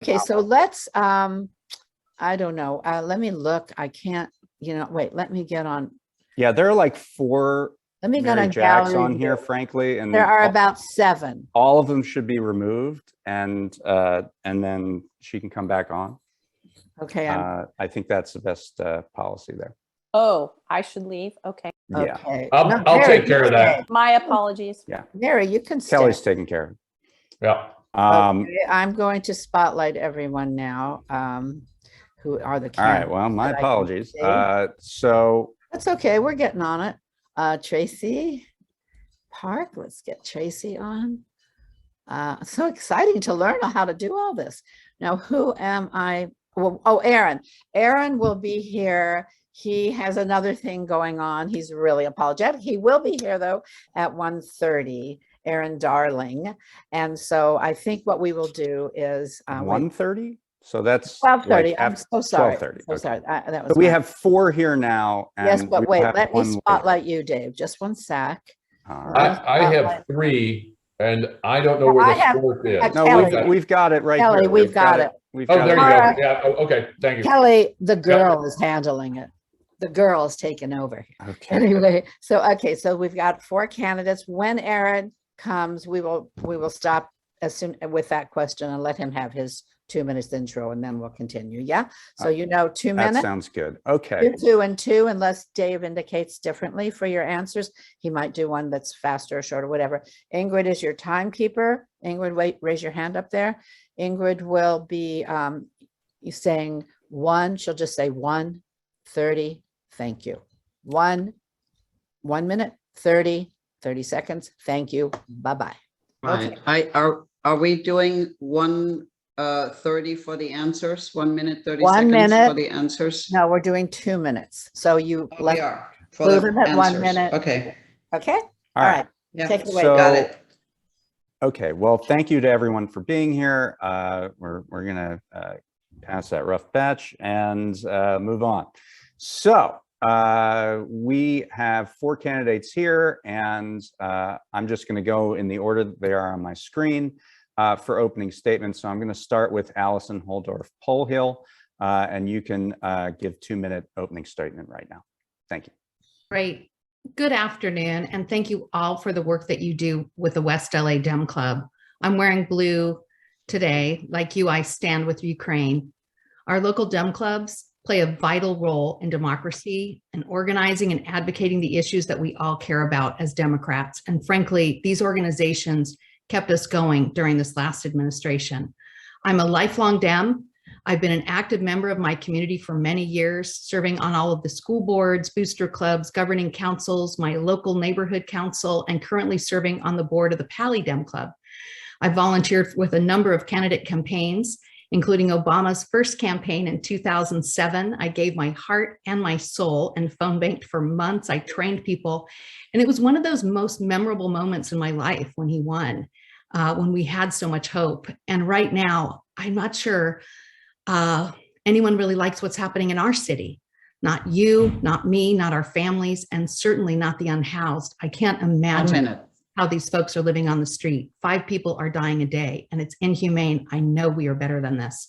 Okay, so let's, I don't know, let me look. I can't, wait, let me get on. Yeah, there are like 4 Let me get Mary on Jacks gallery on here, view. frankly, and There are about 7. all of them should be removed, and then she can come back on. Okay. I think that's the best policy there. Oh, I should leave. Okay. Yeah. Okay. I'll take care of that. My apologies. Yeah. Mary, you can stay. Kelly's taking care of it. Yeah. Okay, I'm going to spotlight everyone now, who are the All right. candidates Well, my that I can apologies. see. So That's okay. We're getting on it. Tracy Park. Let's get Tracy on. So exciting to learn how to do all this. Now, who am I? Well, oh, Aaron. Aaron will be here. He has another thing going on. He's really apologetic. He will be here though at 1:30. Aaron Darling. And so I think what we will do is 1:30. So that's 12:30. like I'm so sorry. 12:30. So Okay. sorry. That was So we my- have 4 here now. And Yes, but we wait, have let me 1 later. spotlight you, Dave. Just one sec. All right. I have 3, and I don't know where I the have- 4th is. No, Kelly. we've got it right Kelly, here. we've got it. We've Oh, got there it. you Laura. go. Yeah. Okay. Thank you. Kelly, the girl is handling it. The girl is taking over. Okay. Anyway, so we've got 4 candidates. When Aaron comes, we will stop as soon with that question and let him have his 2 minutes intro, and then we'll continue. Yeah. So 2 That minutes. sounds good. Okay. 2 and 2, unless Dave indicates differently for your answers. He might do one that's faster or shorter, whatever. Ingrid is your timekeeper. Ingrid, wait, raise your hand up there. Ingrid will be saying 1. She'll just say 1:30. Thank you. 1 minute, 30 seconds. Thank you. Bye-bye. Right. Are we doing 1:30 for the answers? 1 minute, 30 1 seconds minute. for the answers? No, we're doing 2 minutes. So you Oh, let we are. For include the them at 1 answers. minute. Okay. Okay. All right. Yeah. Take it away. So- Got it. Okay. Well, thank you to everyone for being here. We're gonna pass that rough patch and move on. So we have 4 candidates here, and I'm just going to go in the order that they are on my screen for opening statements. So I'm going to start with Allison Holdorf-Polhill, and you can give 2-minute opening statement right now. Thank you. Great. Good afternoon, and thank you all for the work that you do with the West LA Dem Club. I'm wearing blue today. Like you, I stand with Ukraine. Our local Dem Clubs play a vital role in democracy and organizing and advocating the issues that we all care about as Democrats. And frankly, these organizations kept us going during this last administration. I'm a lifelong Dem. I've been an active member of my community for many years, serving on all of the school boards, booster clubs, governing councils, my local neighborhood council, and currently serving on the board of the Pali Dem Club. I volunteered with a number of candidate campaigns, including Obama's first campaign in 2007. I gave my heart and my soul and phone banked for months. I trained people. And it was one of those most memorable moments in my life when he won, when we had so much hope. And right now, I'm not sure anyone really likes what's happening in our city. Not you, not me, not our families, and certainly not the unhoused. I can't imagine how these folks are living on the street. 5 people are dying a day, and it's inhumane. I know we are better than this.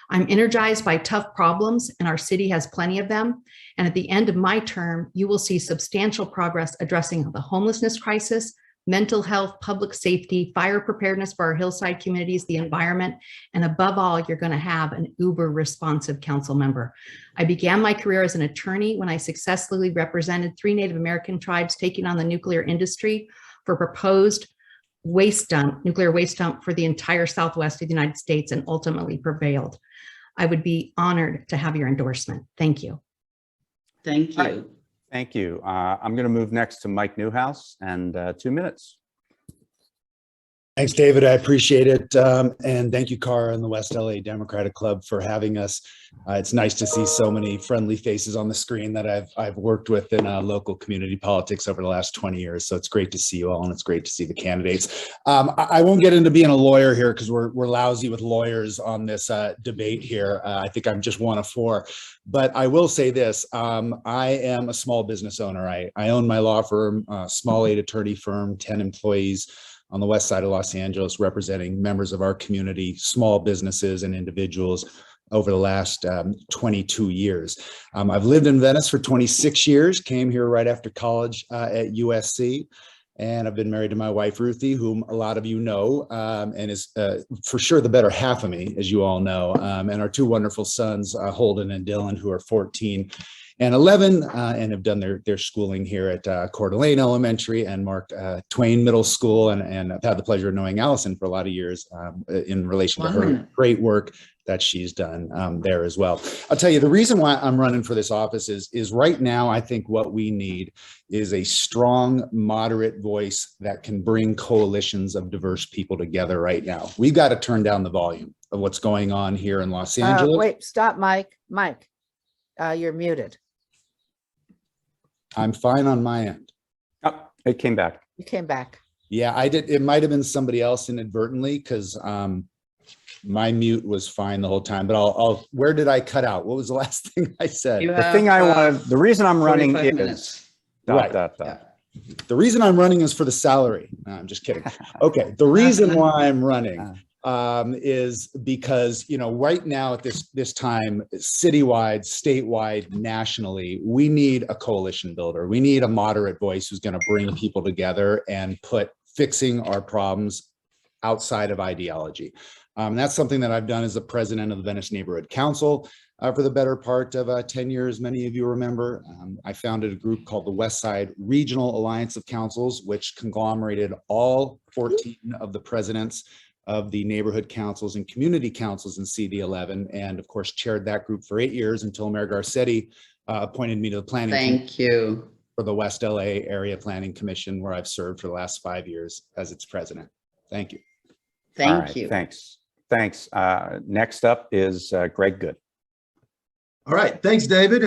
I'm energized by tough problems, and our city has plenty of them. And at the end of my term, you will see substantial progress addressing the homelessness crisis, mental health, public safety, fire preparedness for our hillside communities, the environment, and above all, you're going to have an uber responsive council member. I began my career as an attorney when I successfully represented 3 Native American tribes taking on the nuclear industry for proposed nuclear waste dump for the entire Southwest of the United States, and ultimately prevailed. I would be honored to have your endorsement. Thank you. Thank you. Thank you. I'm going to move next to Mike Newhouse, and 2 minutes. Thanks, David. I appreciate it. And thank you, Cara and the West LA Democratic Club for having us. It's nice to see so many friendly faces on the screen that I've worked with in local community politics over the last 20 years. So it's great to see you all, and it's great to see the candidates. I won't get into being a lawyer here because we're lousy with lawyers on this debate here. I think I'm just 1 of 4. But I will say this, I am a small business owner. I own my law firm, small 8 attorney firm, 10 employees. on the west side of Los Angeles, representing members of our community, small businesses and individuals over the last 22 years. I've lived in Venice for 26 years, came here right after college at USC. And I've been married to my wife, Ruthie, whom a lot of you know, and is for sure the better half of me, as you all know. And our two wonderful sons, Holden and Dylan, who are 14 and 11, and have done their schooling here at Coeur d'Alene Elementary and Mark Twain Middle School. And I've had the pleasure of knowing Allison for a lot of years in relation to her great work that she's done there as well. I'll tell you, the reason why I'm running for this office is right now, I think what we need is a strong, moderate voice that can bring coalitions of diverse people together right now. We've got to turn down the volume of what's going on here in Los Angeles. Wait, stop, Mike. Mike, you're muted. I'm fine on my end. Oh, it came back. You came back. Yeah, I did. It might have been somebody else inadvertently because my mute was fine the whole time, but I'll, where did I cut out? What was the last thing I said? The reason I'm running 45 is minutes. The reason I'm running is for the salary. No, I'm just kidding. Okay. The reason why I'm running is because, you know, right now at this time, citywide, statewide, nationally, we need a coalition builder. We need a moderate voice who's going to bring people together and put fixing our problems outside of ideology. That's something that I've done as the president of the Venice Neighborhood Council for the better part of 10 years. Many of you remember, I founded a group called the West Side Regional Alliance of Councils, which conglomerated all 14 of the presidents of the neighborhood councils and community councils in CD11, and of course chaired that group for 8 years until Mayor Garcetti appointed me to the planning Thank you. for the West LA Area Planning Commission, where I've served for the last 5 years as its president. Thank you. Thank you. Thanks. Next up is Greg Goode. All right, thanks, David.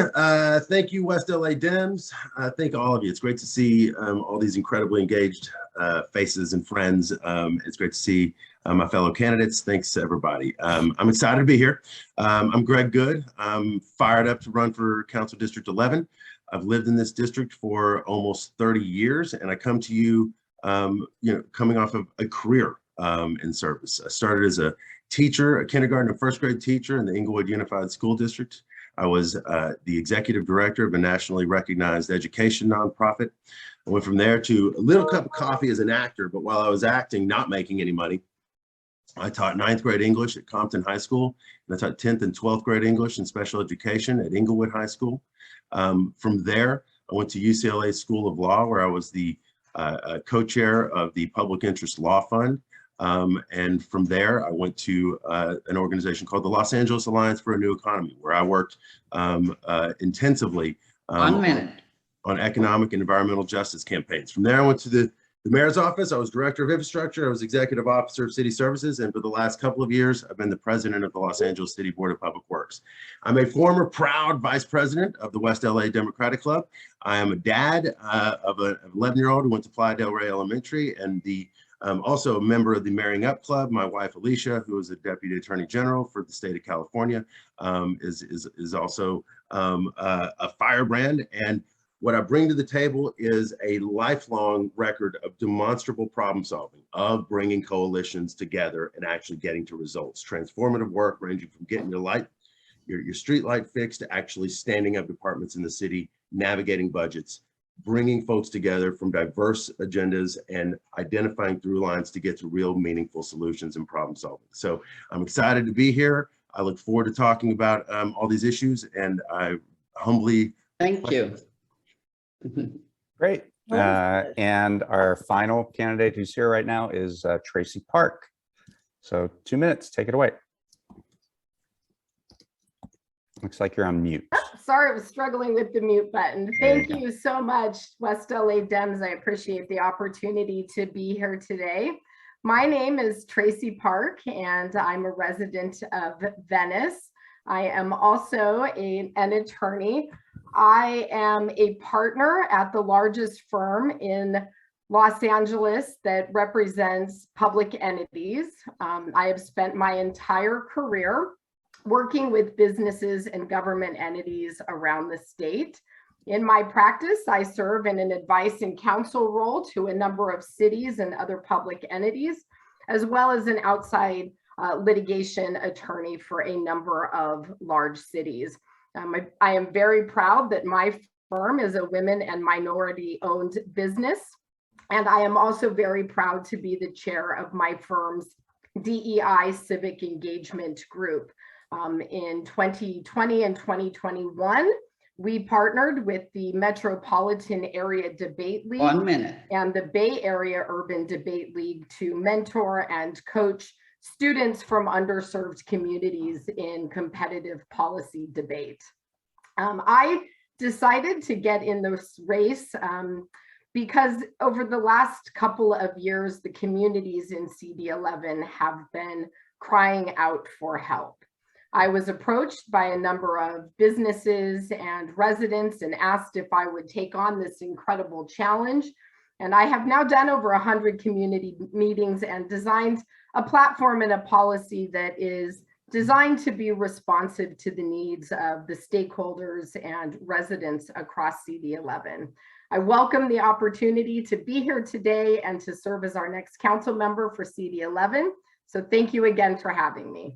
Thank you, West LA Dems. Thank all of you. It's great to see all these incredibly engaged faces and friends. It's great to see my fellow candidates. Thanks to everybody. I'm excited to be here. I'm Greg Goode. I'm fired up to run for Council District 11. I've lived in this district for almost 30 years, and I come to you, coming off of a career in service. I started as a teacher, a kindergarten and first grade teacher in the Inglewood Unified School District. I was the executive director of a nationally recognized education nonprofit. I went from there to a little cup of coffee as an actor, but while I was acting, not making any money, I taught 9th grade English at Compton High School, and I taught 10th and 12th grade English and special education at Inglewood High School. From there, I went to UCLA School of Law, where I was the co-chair of the Public Interest Law Fund. And from there, I went to an organization called the Los Angeles Alliance for a New Economy, where I worked intensively on economic and environmental justice campaigns. From there, I went to the mayor's office. I was director of infrastructure. I was executive officer of city services. And for the last couple of years, I've been the president of the Los Angeles City Board of Public Works. I'm a former proud vice president of the West LA Democratic Club. I am a dad of an 11-year-old who went to Playa del Rey Elementary, and also a member of the Marrying Up Club. My wife, Alicia, who is a deputy attorney general for the state of California, is also a firebrand. And what I bring to the table is a lifelong record of demonstrable problem solving, of bringing coalitions together and actually getting to results. Transformative work ranging from getting your street light fixed to actually standing up departments in the city, navigating budgets, bringing folks together from diverse agendas and identifying through lines to get to real meaningful solutions and problem solving. So I'm excited to be here. I look forward to talking about all these issues, and I humbly thank you. Great. And our final candidate who's here right now is Tracy Park. So 2 minutes, take it away. Looks like you're on mute. Sorry, I was struggling with the mute button. Thank you so much, West LA Dems. I appreciate the opportunity to be here today. My name is Tracy Park, and I'm a resident of Venice. I am also an attorney. I am a partner at the largest firm in Los Angeles that represents public entities. I have spent my entire career working with businesses and government entities around the state. In my practice, I serve in an advice and counsel role to a number of cities and other public entities, as well as an outside litigation attorney for a number of large cities. I am very proud that my firm is a women and minority owned business. And I am also very proud to be the chair of my firm's DEI Civic Engagement Group. In 2020 and 2021, we partnered with the Metropolitan Area Debate League 1 minute. and the Bay Area Urban Debate League to mentor and coach students from underserved communities in competitive policy debate. I decided to get in this race because over the last couple of years, the communities in CD11 have been crying out for help. I was approached by a number of businesses and residents and asked if I would take on this incredible challenge. And I have now done over 100 community meetings and designed a platform and a policy that is designed to be responsive to the needs of the stakeholders and residents across CD11. I welcome the opportunity to be here today and to serve as our next council member for CD11. So thank you again for having me.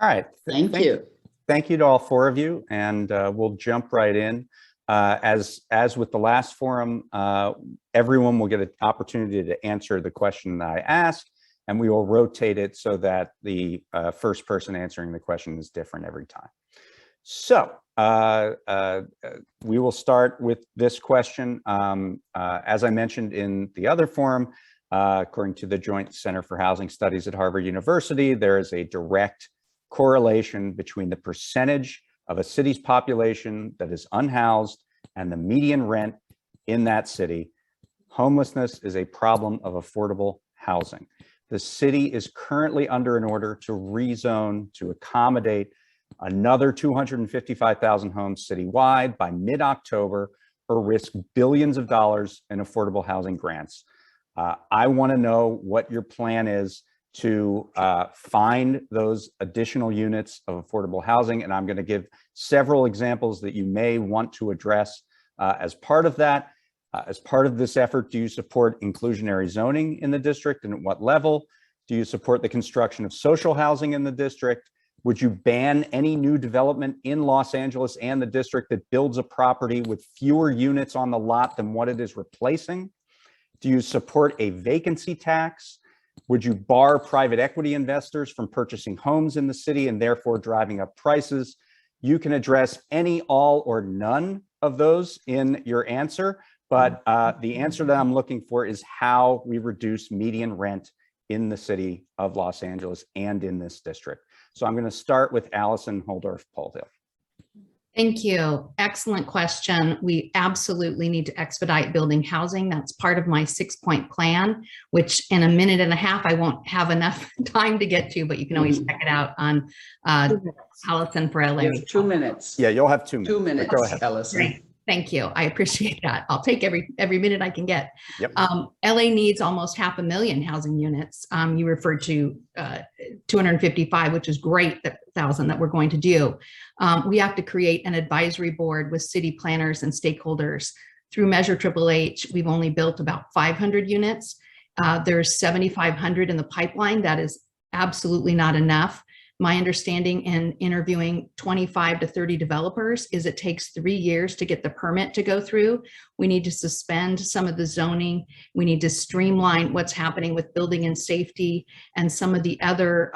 All right. Thank you. Thank you to all four of you, and we'll jump right in. As with the last forum, everyone will get an opportunity to answer the question that I asked, and we will rotate it so that the first person answering the question is different every time. So we will start with this question. As I mentioned in the other forum, according to the Joint Center for Housing Studies at Harvard University, there is a direct correlation between the percentage of a city's population that is unhoused and the median rent in that city. Homelessness is a problem of affordable housing. The city is currently under an order to rezone to accommodate another 255,000 homes citywide by mid-October, or risk billions of dollars in affordable housing grants. I want to know what your plan is to find those additional units of affordable housing. And I'm going to give several examples that you may want to address as part of that. As part of this effort, do you support inclusionary zoning in the district, and at what level? Do you support the construction of social housing in the district? Would you ban any new development in Los Angeles and the district that builds a property with fewer units on the lot than what it is replacing? Do you support a vacancy tax? Would you bar private equity investors from purchasing homes in the city and therefore driving up prices? You can address any, all, or none of those in your answer, but the answer that I'm looking for is how we reduce median rent in the city of Los Angeles and in this district. So I'm going to start with Allison Holdorf-Polhill. Thank you. Excellent question. We absolutely need to expedite building housing. That's part of my 6-point plan, which in a minute and a half, I won't have enough time to get to, but you can always check it out on Allison for LA. You have 2 minutes. Yeah, you'll have 2 minutes. 2 minutes, Go ahead. Allison. Great. Thank you. I appreciate that. I'll take every minute I can get. Yep. LA needs almost 500,000 housing units. You referred to 255, which is great, that 1,000 that we're going to do. We have to create an advisory board with city planners and stakeholders. Through Measure Triple H, we've only built about 500 units. There's 7,500 in the pipeline. That is absolutely not enough. My understanding in interviewing 25 to 30 developers is it takes 3 years to get the permit to go through. We need to suspend some of the zoning. We need to streamline what's happening with building and safety and some of the other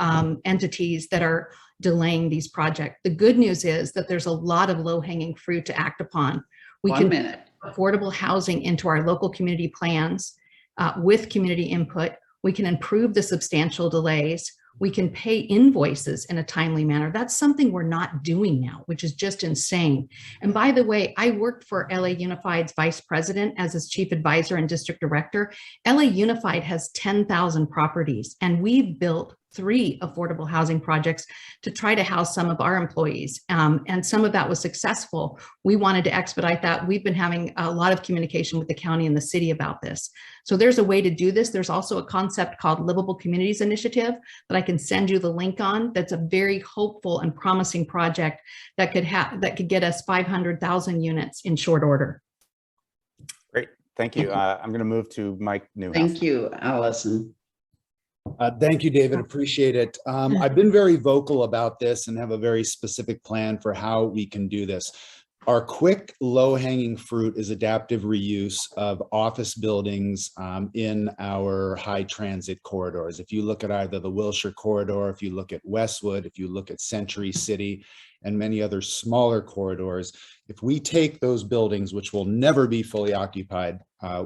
entities that are delaying these projects. The good news is that there's a lot of low-hanging fruit to act upon. We 1 can minute. put affordable housing into our local community plans with community input. We can improve the substantial delays. We can pay invoices in a timely manner. That's something we're not doing now, which is just insane. And by the way, I worked for LA Unified's vice president as his chief advisor and district director. LA Unified has 10,000 properties, and we've built 3 affordable housing projects to try to house some of our employees. And some of that was successful. We wanted to expedite that. We've been having a lot of communication with the county and the city about this. So there's a way to do this. There's also a concept called Livable Communities Initiative that I can send you the link on. That's a very hopeful and promising project that could get us 500,000 units in short order. Great, thank you. I'm going to move to Mike Newhouse. Thank you, Allison. Thank you, David. Appreciate it. I've been very vocal about this and have a very specific plan for how we can do this. Our quick low-hanging fruit is adaptive reuse of office buildings in our high transit corridors. If you look at either the Wilshire corridor, if you look at Westwood, if you look at Century City, and many other smaller corridors, if we take those buildings, which will never be fully occupied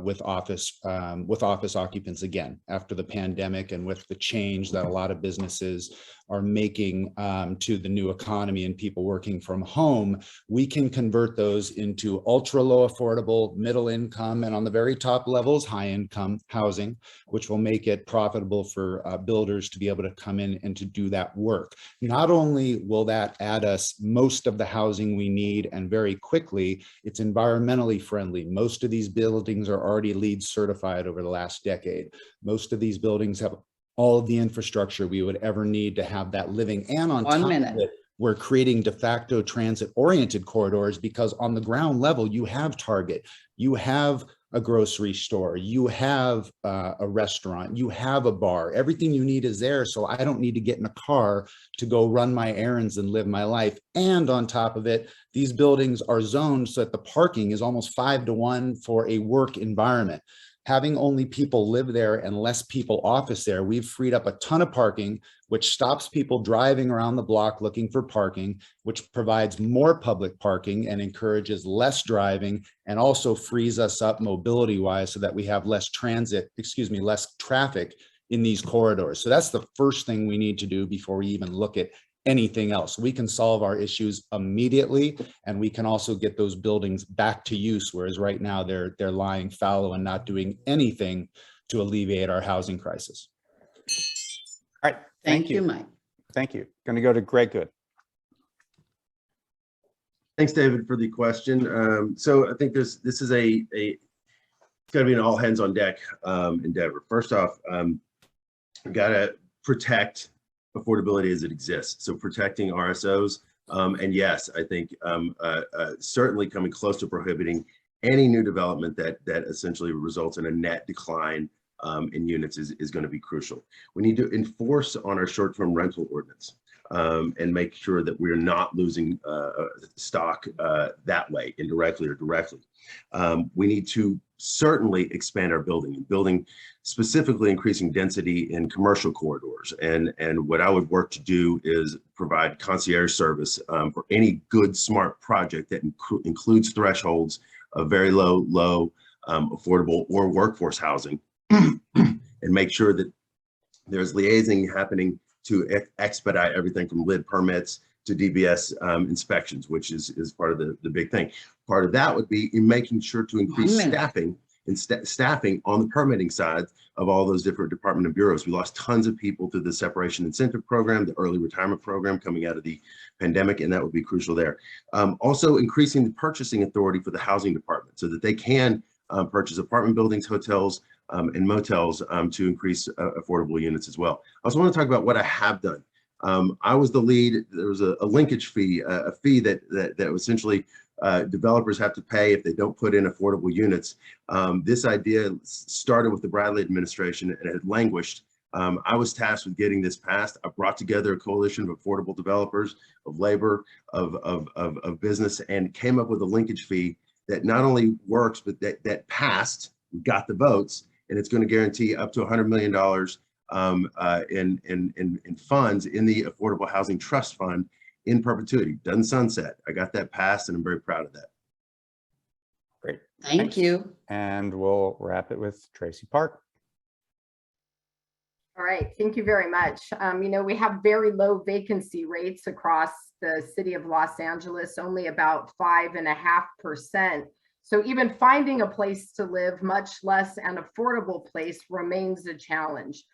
with office occupants again after the pandemic and with the change that a lot of businesses are making to the new economy and people working from home, we can convert those into ultra low affordable, middle income, and on the very top levels, high income housing, which will make it profitable for builders to be able to come in and to do that work. Not only will that add us most of the housing we need and very quickly, it's environmentally friendly. Most of these buildings are already LEED certified over the last decade. Most of these buildings have all of the infrastructure we would ever need to have that living. And on top of it, we're creating de facto transit oriented corridors because on the ground level, you have Target, you have a grocery store, you have a restaurant, you have a bar, everything you need is there. So I don't need to get in a car to go run my errands and live my life. And on top of it, these buildings are zoned so that the parking is almost 5-to-1 for a work environment. Having only people live there and less people office there, we've freed up a ton of parking, which stops people driving around the block looking for parking, which provides more public parking and encourages less driving, and also frees us up mobility wise so that we have less traffic in these corridors. So that's the first thing we need to do before we even look at anything else. We can solve our issues immediately, and we can also get those buildings back to use, whereas right now they're lying fallow and not doing anything to alleviate our housing crisis. All right, thank you, Mike. Thank you. Going to go to Greg Goode. Thanks, David, for the question. So I think this is it's got to be an all hands on deck endeavor. First off, we got to protect affordability as it exists. So protecting RSOs. And yes, I think certainly coming close to prohibiting any new development that essentially results in a net decline in units is going to be crucial. We need to enforce on our short-term rental ordinance and make sure that we're not losing stock that way, indirectly or directly. We need to certainly expand our building, specifically increasing density in commercial corridors. And what I would work to do is provide concierge service for any good, smart project that includes thresholds of very low, affordable or workforce housing, and make sure that there's liaising happening to expedite everything from LID permits to DBS inspections, which is part of the big thing. Part of that would be in making sure to increase staffing on the permitting side of all those different department and bureaus. We lost tons of people through the separation incentive program, the early retirement program coming out of the pandemic, and that would be crucial there. Also increasing the purchasing authority for the housing department so that they can purchase apartment buildings, hotels, and motels to increase affordable units as well. I also want to talk about what I have done. I was the lead. There was a linkage fee, a fee that essentially developers have to pay if they don't put in affordable units. This idea started with the Bradley administration and it had languished. I was tasked with getting this passed. I brought together a coalition of affordable developers, of labor, of business, and came up with a linkage fee that not only works, but that passed, got the votes, and it's going to guarantee up to $100 million in funds in the Affordable Housing Trust Fund in perpetuity. Doesn't sunset. I got that passed, and I'm very proud of that. Great. Thank you. And we'll wrap it with Tracy Park. All right, thank you very much. You know, we have very low vacancy rates across the city of Los Angeles, only about 5.5%. So even finding a place to live, much less an affordable place, remains a challenge.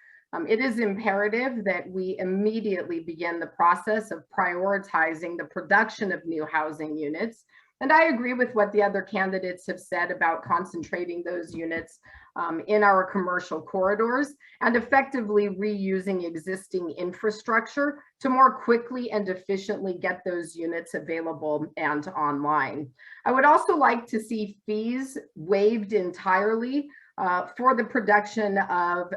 It is imperative that we immediately begin the process of prioritizing the production of new housing units. And I agree with what the other candidates have said about concentrating those units in our commercial corridors and effectively reusing existing infrastructure to more quickly and efficiently get those units available and online. I would also like to see fees waived entirely for the production of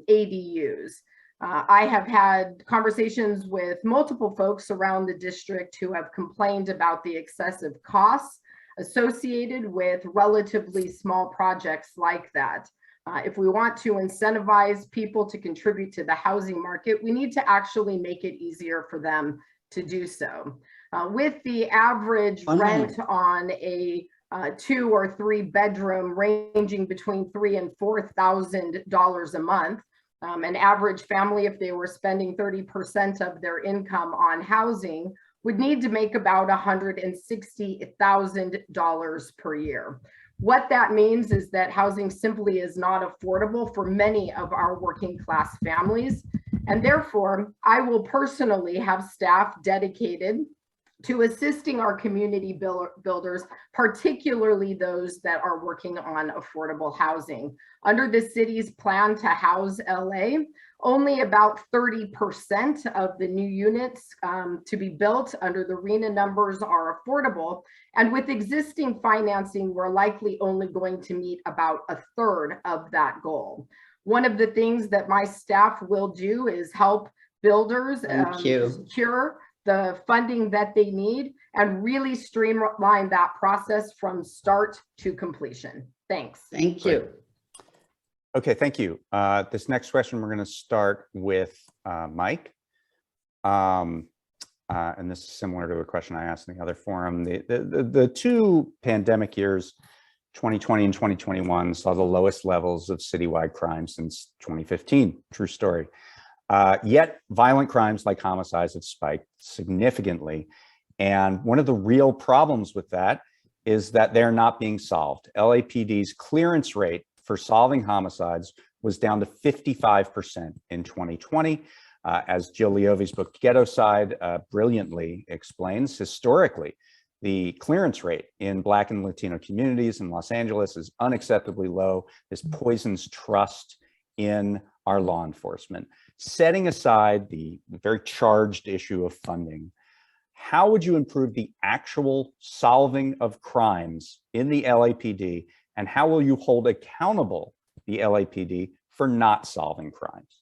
ADUs. I have had conversations with multiple folks around the district who have complained about the excessive costs associated with relatively small projects like that. If we want to incentivize people to contribute to the housing market, we need to actually make it easier for them to do so. With the average rent on a 2 or 3 bedroom ranging between $3,000 and $4,000 a month, an average family, if they were spending 30% of their income on housing, would need to make about $160,000 per year. What that means is that housing simply is not affordable for many of our working class families. And therefore, I will personally have staff dedicated to assisting our community builders, particularly those that are working on affordable housing. Under the city's plan to house LA, only about 30% of the new units to be built under the RHNA numbers are affordable. And with existing financing, we're likely only going to meet about 1/3 of that goal. One of the things that my staff will do is help builders secure the funding that they need and really streamline that process from start to completion. Thanks. Thank you. Okay, thank you. This next question, we're going to start with Mike. And this is similar to a question I asked in the other forum. The 2 pandemic years, 2020 and 2021, saw the lowest levels of citywide crime since 2015. True story. Yet violent crimes like homicides have spiked significantly. And one of the real problems with that is that they're not being solved. LAPD's clearance rate for solving homicides was down to 55% in 2020. As Jill Leovi's book Ghetto Side brilliantly explains, historically, the clearance rate in Black and Latino communities in Los Angeles is unacceptably low. This poisons trust in our law enforcement. Setting aside the very charged issue of funding, how would you improve the actual solving of crimes in the LAPD, and how will you hold accountable the LAPD for not solving crimes?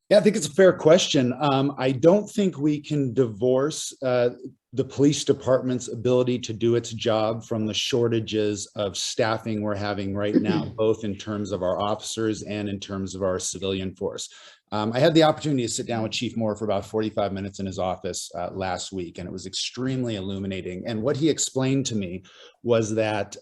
Yeah, I think it's a fair question. I don't think we can divorce the police department's ability to do its job from the shortages of staffing we're having right now, both in terms of our officers and in terms of our civilian force. I had the opportunity to sit down with Chief Moore for about 45 minutes in his office last week, and it was extremely illuminating. And what he explained to me was that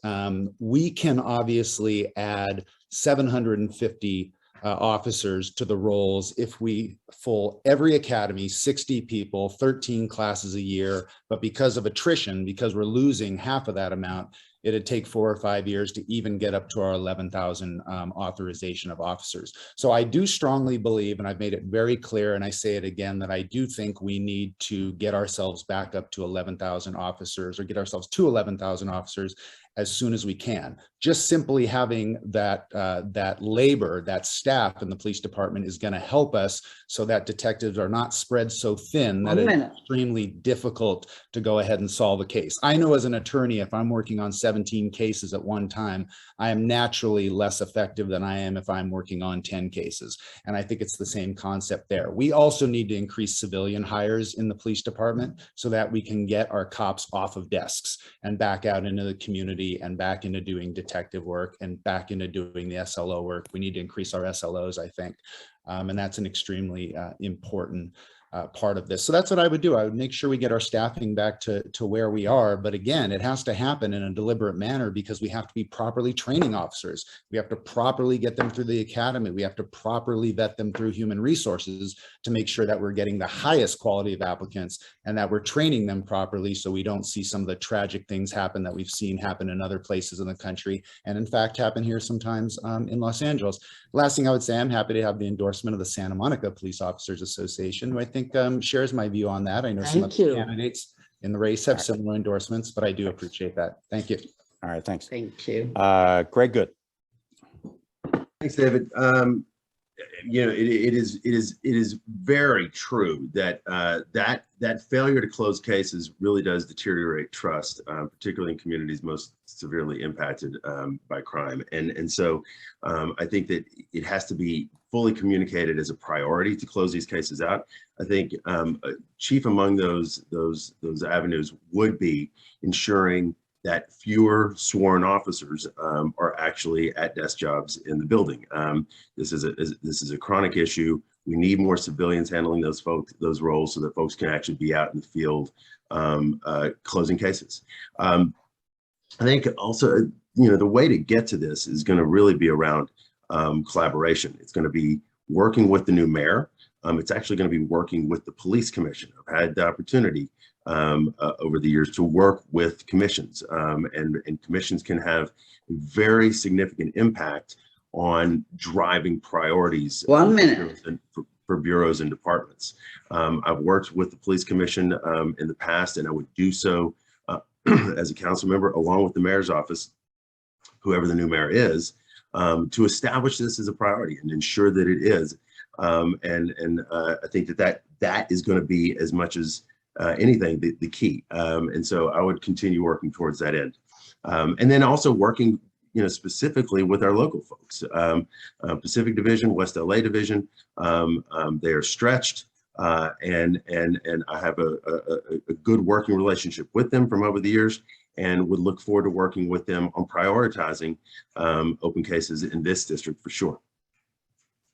we can obviously add 750 officers to the roles if we full every academy, 60 people, 13 classes a year. But because of attrition, because we're losing half of that amount, it'd take 4 or 5 years to even get up to our 11,000 authorization of officers. So I do strongly believe, and I've made it very clear, and I say it again, that I do think we need to get ourselves back up to 11,000 officers, or get ourselves to 11,000 officers as soon as we can. Just simply having that labor, that staff in the police department is going to help us so that detectives are not spread so thin that it's extremely difficult to go ahead and solve a case. I know as an attorney, if I'm working on 17 cases at one time, I am naturally less effective than I am if I'm working on 10 cases. And I think it's the same concept there. We also need to increase civilian hires in the police department so that we can get our cops off of desks and back out into the community and back into doing detective work and back into doing the SLO work. We need to increase our SLOs, I think. And that's an extremely important part of this. So that's what I would do. I would make sure we get our staffing back to where we are. But again, it has to happen in a deliberate manner because we have to be properly training officers. We have to properly get them through the academy. We have to properly vet them through human resources to make sure that we're getting the highest quality of applicants and that we're training them properly so we don't see some of the tragic things happen that we've seen happen in other places in the country and in fact happen here sometimes in Los Angeles. Last thing I would say, I'm happy to have the endorsement of the Santa Monica Police Officers Association, who I think shares my view on that. I know some of the candidates in the race have similar endorsements, but I do appreciate that. Thank you. All right, thanks. Thank you. Greg Goode. Thanks, David. You know, it is very true that that failure to close cases really does deteriorate trust, particularly in communities most severely impacted by crime. And so I think that it has to be fully communicated as a priority to close these cases out. I think chief among those avenues would be ensuring that fewer sworn officers are actually at desk jobs in the building. This is a chronic issue. We need more civilians handling those roles so that folks can actually be out in the field closing cases. I think also, you know, the way to get to this is going to really be around collaboration. It's going to be working with the new mayor. It's actually going to be working with the police commission. I've had the opportunity over the years to work with commissions, and commissions can have very significant impact on driving priorities. 1 minute. For bureaus and departments. I've worked with the police commission in the past, and I would do so as a council member along with the mayor's office, whoever the new mayor is, to establish this as a priority and ensure that it is. I think that is going to be, as much as anything, the key. And so I would continue working towards that end. And then also working, you know, specifically with our local folks, Pacific Division, West LA Division. They are stretched, and I have a good working relationship with them from over the years, and would look forward to working with them on prioritizing open cases in this district for sure.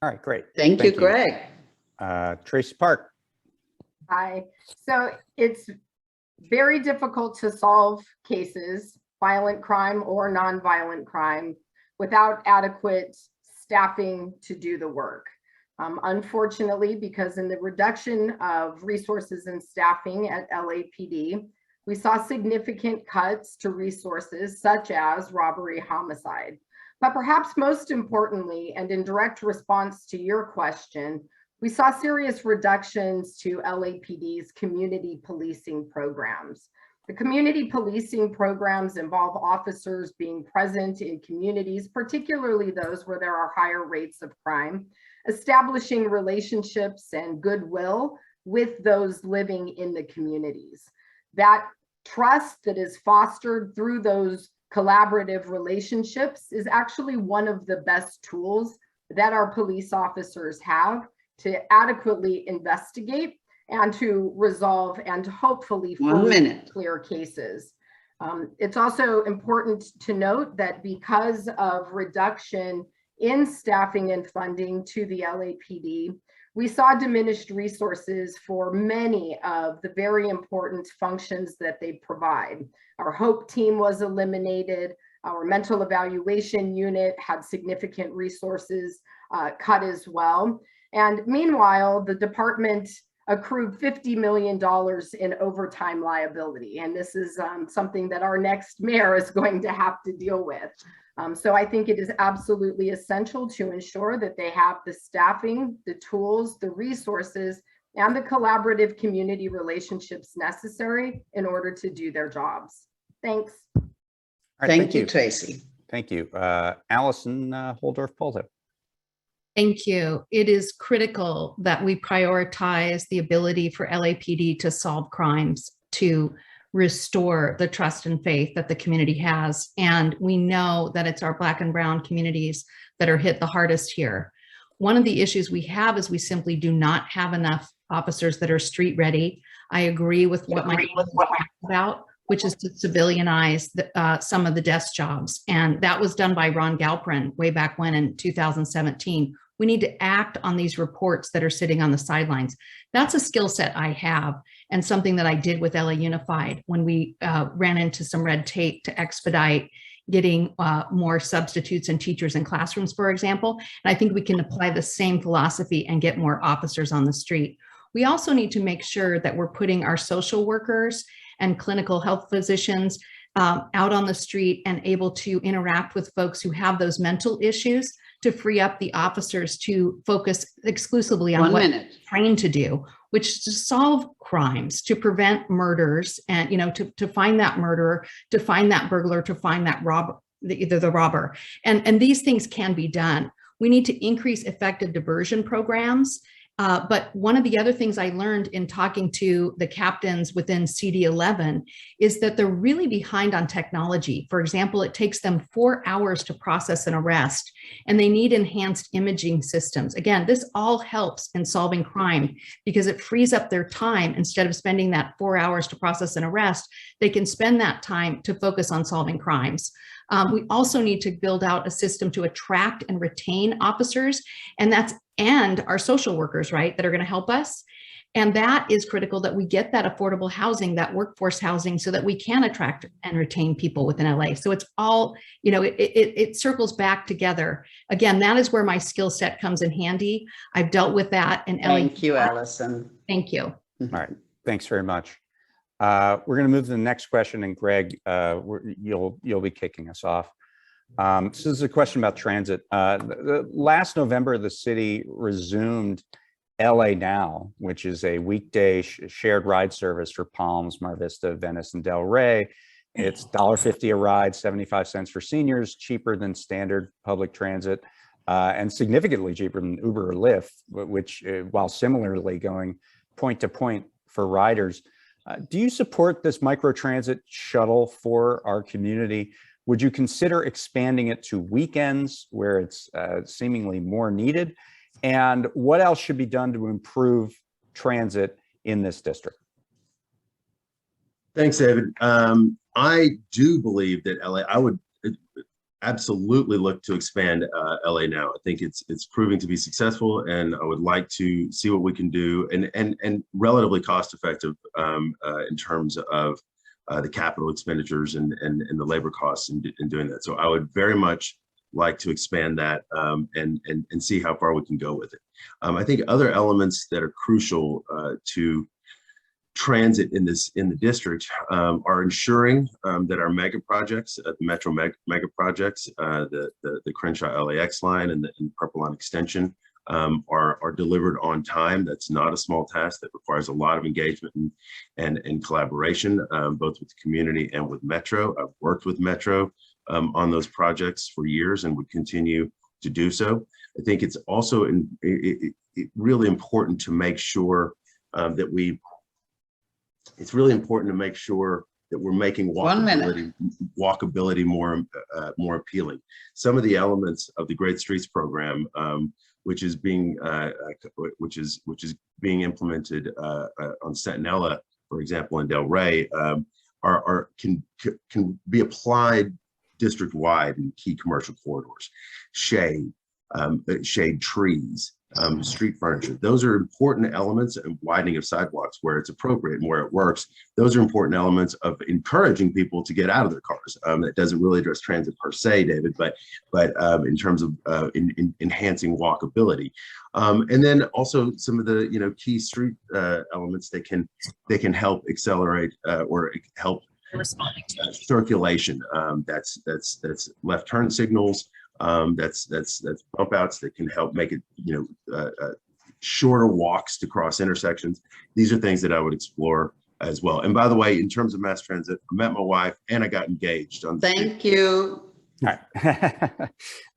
All right, great. Thank you, Greg. Tracy Park. Hi. So it's very difficult to solve cases, violent crime or non-violent crime, without adequate staffing to do the work. Unfortunately, because in the reduction of resources and staffing at LAPD, we saw significant cuts to resources such as robbery, homicide. But perhaps most importantly, and in direct response to your question, we saw serious reductions to LAPD's community policing programs. The community policing programs involve officers being present in communities, particularly those where there are higher rates of crime, establishing relationships and goodwill with those living in the communities. That trust that is fostered through those collaborative relationships is actually one of the best tools that our police officers have to adequately investigate and to resolve and hopefully clear cases. It's also important to note that because of reduction in staffing and funding to the LAPD, we saw diminished resources for many of the very important functions that they provide. Our HOPE team was eliminated. Our mental evaluation unit had significant resources cut as well. And meanwhile, the department accrued $50 million in overtime liability. And this is something that our next mayor is going to have to deal with. So I think it is absolutely essential to ensure that they have the staffing, the tools, the resources, and the collaborative community relationships necessary in order to do their jobs. Thanks. All right, thank you, Tracy. Thank you. Allison Holdorf-Polto. Thank you. It is critical that we prioritize the ability for LAPD to solve crimes, to restore the trust and faith that the community has. And we know that it's our Black and brown communities that are hit the hardest here. One of the issues we have is we simply do not have enough officers that are street ready. I agree with what my colleagues talked about, which is to civilianize some of the desk jobs. And that was done by Ron Galprin way back when in 2017. We need to act on these reports that are sitting on the sidelines. That's a skill set I have, and something that I did with LA Unified when we ran into some red tape to expedite getting more substitutes and teachers in classrooms, for example. And I think we can apply the same philosophy and get more officers on the street. We also need to make sure that we're putting our social workers and clinical health physicians out on the street and able to interact with folks who have those mental issues, to free up the officers to focus exclusively on what they're trained to do, which is to solve crimes, to prevent murders, and to find that murderer, to find that burglar, to find that robber, the robber. And these things can be done. We need to increase effective diversion programs. But one of the other things I learned in talking to the captains within CD11 is that they're really behind on technology. For example, it takes them 4 hours to process an arrest, and they need enhanced imaging systems. Again, this all helps in solving crime because it frees up their time. Instead of spending that 4 hours to process an arrest, they can spend that time to focus on solving crimes. We also need to build out a system to attract and retain officers, and our social workers, right, that are going to help us. And that is critical, that we get that affordable housing, that workforce housing, so that we can attract and retain people within LA. So it's all, it circles back together. Again, that is where my skill set comes in handy. I've dealt with that in LA. Thank you, Allison. Thank you. All right, thanks very much. We're going to move to the next question, and Greg, you'll be kicking us off. So this is a question about transit. Last November, the city resumed LA Now, which is a weekday shared ride service for Palms, Mar Vista, Venice, and Del Rey. It's $1.50 a ride, 75 cents for seniors, cheaper than standard public transit, and significantly cheaper than Uber or Lyft, which, while similarly going point to point for riders. Do you support this microtransit shuttle for our community? Would you consider expanding it to weekends where it's seemingly more needed? And what else should be done to improve transit in this district? Thanks, David. I do believe that I would absolutely look to expand LA Now. I think it's proving to be successful, and I would like to see what we can do, and relatively cost effective in terms of the capital expenditures and the labor costs in doing that. So I would very much like to expand that and see how far we can go with it. I think other elements that are crucial to transit in the district are ensuring that our mega projects, the Metro mega projects, the Crenshaw LAX line and the Purple Line extension are delivered on time. That's not a small task. That requires a lot of engagement and collaboration, both with the community and with Metro. I've worked with Metro on those projects for years and would continue to do so. I think it's also really important to make sure that we're making walkability more appealing. Some of the elements of the Great Streets program, which is being implemented on Centinela, for example, in Del Rey, can be applied district-wide in key commercial corridors. Shade trees, street furniture. Those are important elements, and widening of sidewalks where it's appropriate and where it works. Those are important elements of encouraging people to get out of their cars. That doesn't really address transit per se, David, but in terms of enhancing walkability. And then also some of the key street elements that can help accelerate or help circulation. That's left turn signals. That's bump outs that can help make it shorter walks to cross intersections. These are things that I would explore as well. And by the way, in terms of mass transit, I met my wife and I got engaged on. Thank you. All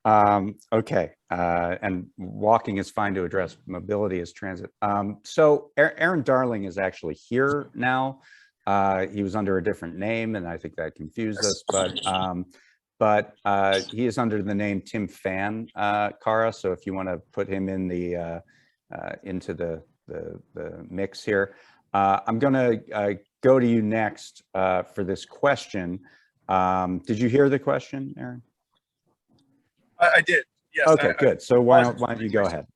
right. Okay. And walking is fine to address mobility as transit. So Aaron Darling is actually here now. He was under a different name, and I think that confused us, but he is under the name Tim Fan, Cara. So if you want to put him in into the mix here, I'm going to go to you next for this question. Did you hear the question, Aaron? I did. Yes. Okay, good. So why don't you go ahead?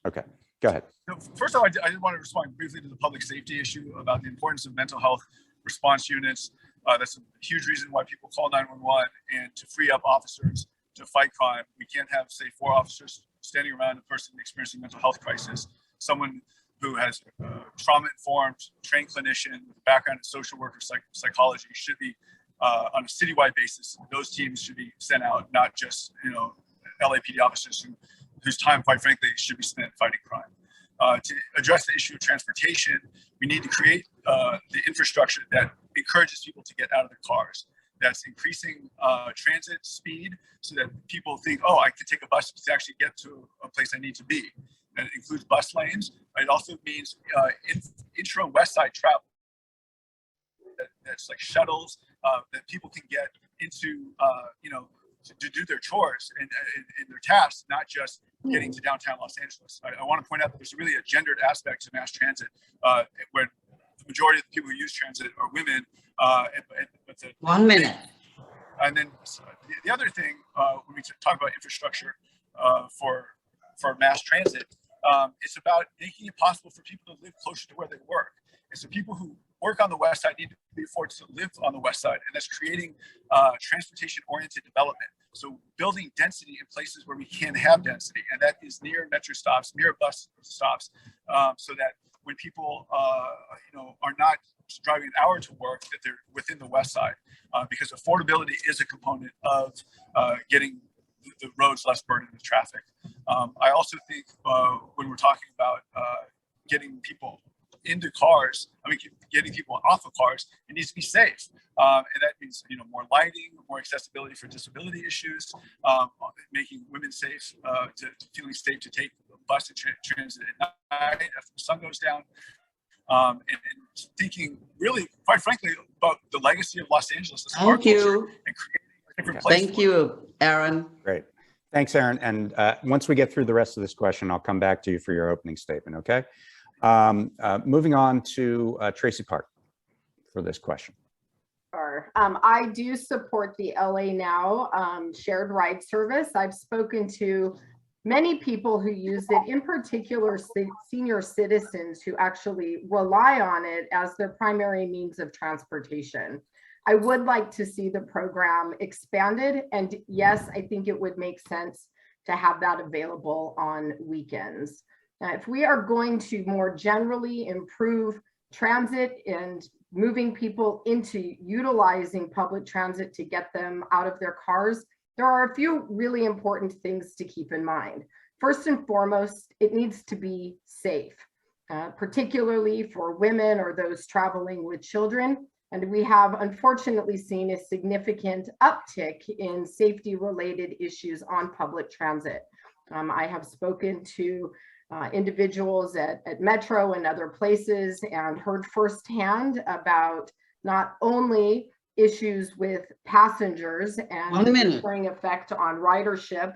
Okay, go ahead. So first of all, I did want to respond briefly to the public safety issue about the importance of mental health response units. That's a huge reason why people call 911, and to free up officers to fight crime. We can't have, say, 4 officers standing around a person experiencing mental health crisis. Someone who has trauma-informed, trained clinician with a background in social work or psychology should be on a citywide basis. Those teams should be sent out, not just LAPD officers whose time, quite frankly, should be spent fighting crime. To address the issue of transportation, we need to create the infrastructure that encourages people to get out of their cars. That's increasing transit speed so that people think, oh, I could take a bus to actually get to a place I need to be. And it includes bus lanes. It also means intra-West Side travel. That's like shuttles that people can get into, to do their chores and their tasks, not just getting to downtown Los Angeles. I want to point out that there's really a gendered aspect to mass transit, where the majority of the people who use transit are women. 1 minute. And then the other thing, when we talk about infrastructure for mass transit, it's about making it possible for people to live closer to where they work. And so people who work on the West Side need to be afforded to live on the West Side, and that's creating transportation-oriented development. So building density in places where we can have density, and that is near metro stops, near bus stops, so that when people are not driving an hour to work, that they're within the West Side, because affordability is a component of getting the roads less burdened with traffic. I also think when we're talking about getting people into cars, getting people off of cars, it needs to be safe. And that means, more lighting, more accessibility for disability issues, making women safe, to feeling safe to take bus and transit at night after the sun goes down. And thinking really, quite frankly, about the legacy of Los Angeles. Thank you. And creating a different place. Thank you, Aaron. Great. Thanks, Aaron. And once we get through the rest of this question, I'll come back to you for your opening statement, okay? Moving on to Tracy Park for this question. Sure. I do support the LA Now shared ride service. I've spoken to many people who use it, in particular senior citizens who actually rely on it as their primary means of transportation. I would like to see the program expanded, and yes, I think it would make sense to have that available on weekends. Now, if we are going to more generally improve transit and moving people into utilizing public transit to get them out of their cars, there are a few really important things to keep in mind. First and foremost, it needs to be safe, particularly for women or those traveling with children. And we have unfortunately seen a significant uptick in safety-related issues on public transit. I have spoken to individuals at Metro and other places and heard firsthand about not only issues with passengers and the lingering effect on ridership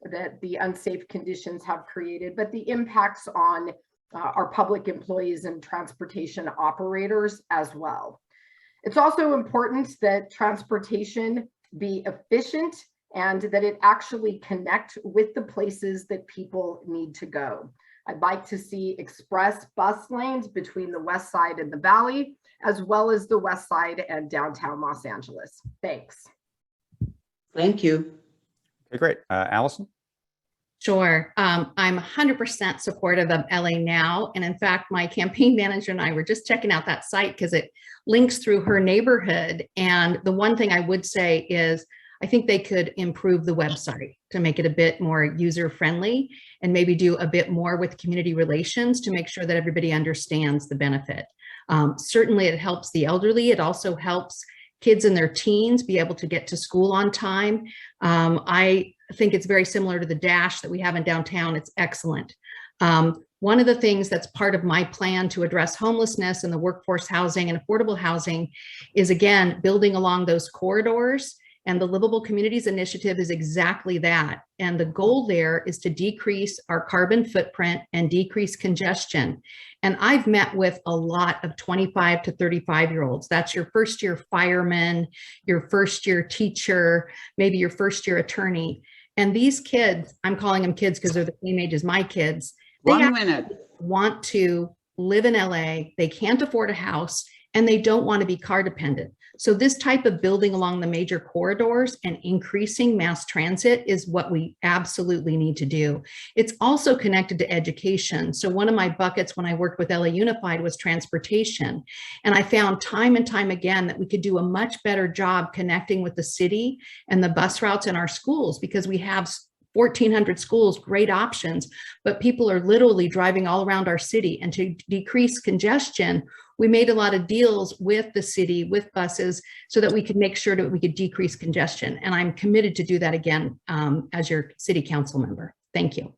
that the unsafe conditions have created, but the impacts on our public employees and transportation operators as well. It's also important that transportation be efficient and that it actually connect with the places that people need to go. I'd like to see express bus lanes between the West Side and the Valley, as well as the West Side and downtown Los Angeles. Thanks. Thank you. Okay, great. Allison? Sure. I'm 100% supportive of LA Now. And in fact, my campaign manager and I were just checking out that site because it links through her neighborhood. And the one thing I would say is I think they could improve the website to make it a bit more user-friendly and maybe do a bit more with community relations to make sure that everybody understands the benefit. Certainly it helps the elderly. It also helps kids in their teens be able to get to school on time. I think it's very similar to the Dash that we have in downtown. It's excellent. One of the things that's part of my plan to address homelessness and the workforce housing and affordable housing is, again, building along those corridors. And the Livable Communities Initiative is exactly that. And the goal there is to decrease our carbon footprint and decrease congestion. And I've met with a lot of 25 to 35-year-olds. That's your first year fireman, your first year teacher, maybe your first year attorney. And these kids, I'm calling them kids because they're the same age as my kids. They 1 minute. want to live in LA. They can't afford a house and they don't want to be car dependent. So this type of building along the major corridors and increasing mass transit is what we absolutely need to do. It's also connected to education. So one of my buckets when I worked with LA Unified was transportation. And I found time and time again that we could do a much better job connecting with the city and the bus routes in our schools, because we have 1,400 schools, great options, but people are literally driving all around our city. And to decrease congestion, we made a lot of deals with the city, with buses, so that we could make sure that we could decrease congestion. And I'm committed to do that again as your city council member. Thank you.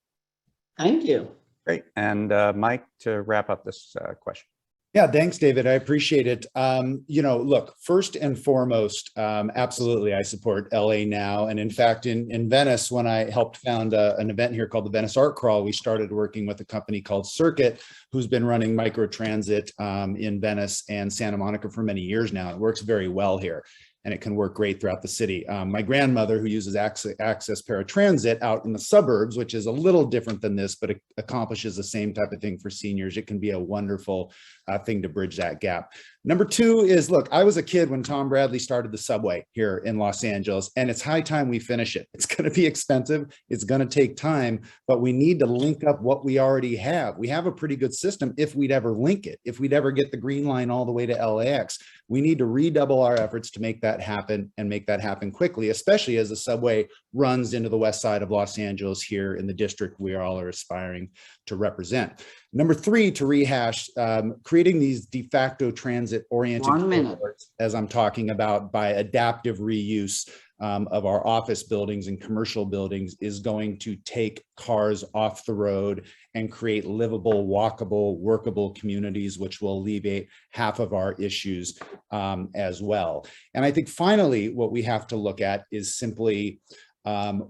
Thank you. Great. And Mike, to wrap up this question. Yeah, thanks, David. I appreciate it. Look, first and foremost, absolutely, I support LA Now. And in fact, in Venice, when I helped found an event here called the Venice Art Crawl, we started working with a company called Circuit, who's been running microtransit in Venice and Santa Monica for many years now. It works very well here, and it can work great throughout the city. My grandmother, who uses Access Paratransit out in the suburbs, which is a little different than this, but it accomplishes the same type of thing for seniors. It can be a wonderful thing to bridge that gap. Number two is, look, I was a kid when Tom Bradley started the subway here in Los Angeles, and it's high time we finish it. It's going to be expensive. It's going to take time, but we need to link up what we already have. We have a pretty good system if we'd ever link it, if we'd ever get the green line all the way to LAX. We need to redouble our efforts to make that happen, and make that happen quickly, especially as the subway runs into the west side of Los Angeles here in the district we all are aspiring to represent. Number three, to rehash, creating these de facto transit-oriented corridors, as I'm talking about, by adaptive reuse of our office buildings and commercial buildings, is going to take cars off the road and create livable, walkable, workable communities, which will alleviate half of our issues as well. And I think finally, what we have to look at is simply,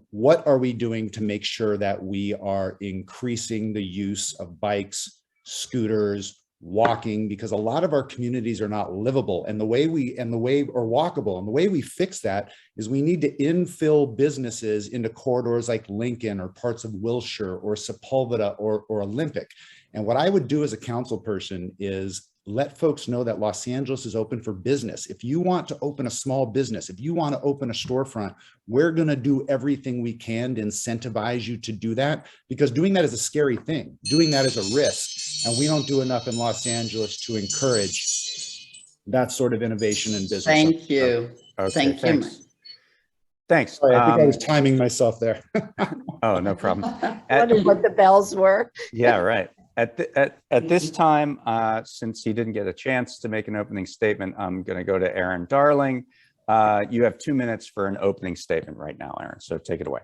what are we doing to make sure that we are increasing the use of bikes, scooters, walking, because a lot of our communities are not livable, and the way walkable, and the way we fix that is we need to infill businesses into corridors like Lincoln or parts of Wilshire or Sepulveda or Olympic. And what I would do as a council person is let folks know that Los Angeles is open for business. If you want to open a small business, if you want to open a storefront, we're going to do everything we can to incentivize you to do that, because doing that is a scary thing. Doing that is a risk, and we don't do enough in Los Angeles to encourage that sort of innovation in business. Thank you. Okay, thanks. You. Thanks. Sorry, I think I was timing myself there. Oh, no problem. Wonder what the bells were. Yeah, right. At this time, since he didn't get a chance to make an opening statement, I'm going to go to Aaron Darling. You have 2 minutes for an opening statement right now, Aaron, so take it away.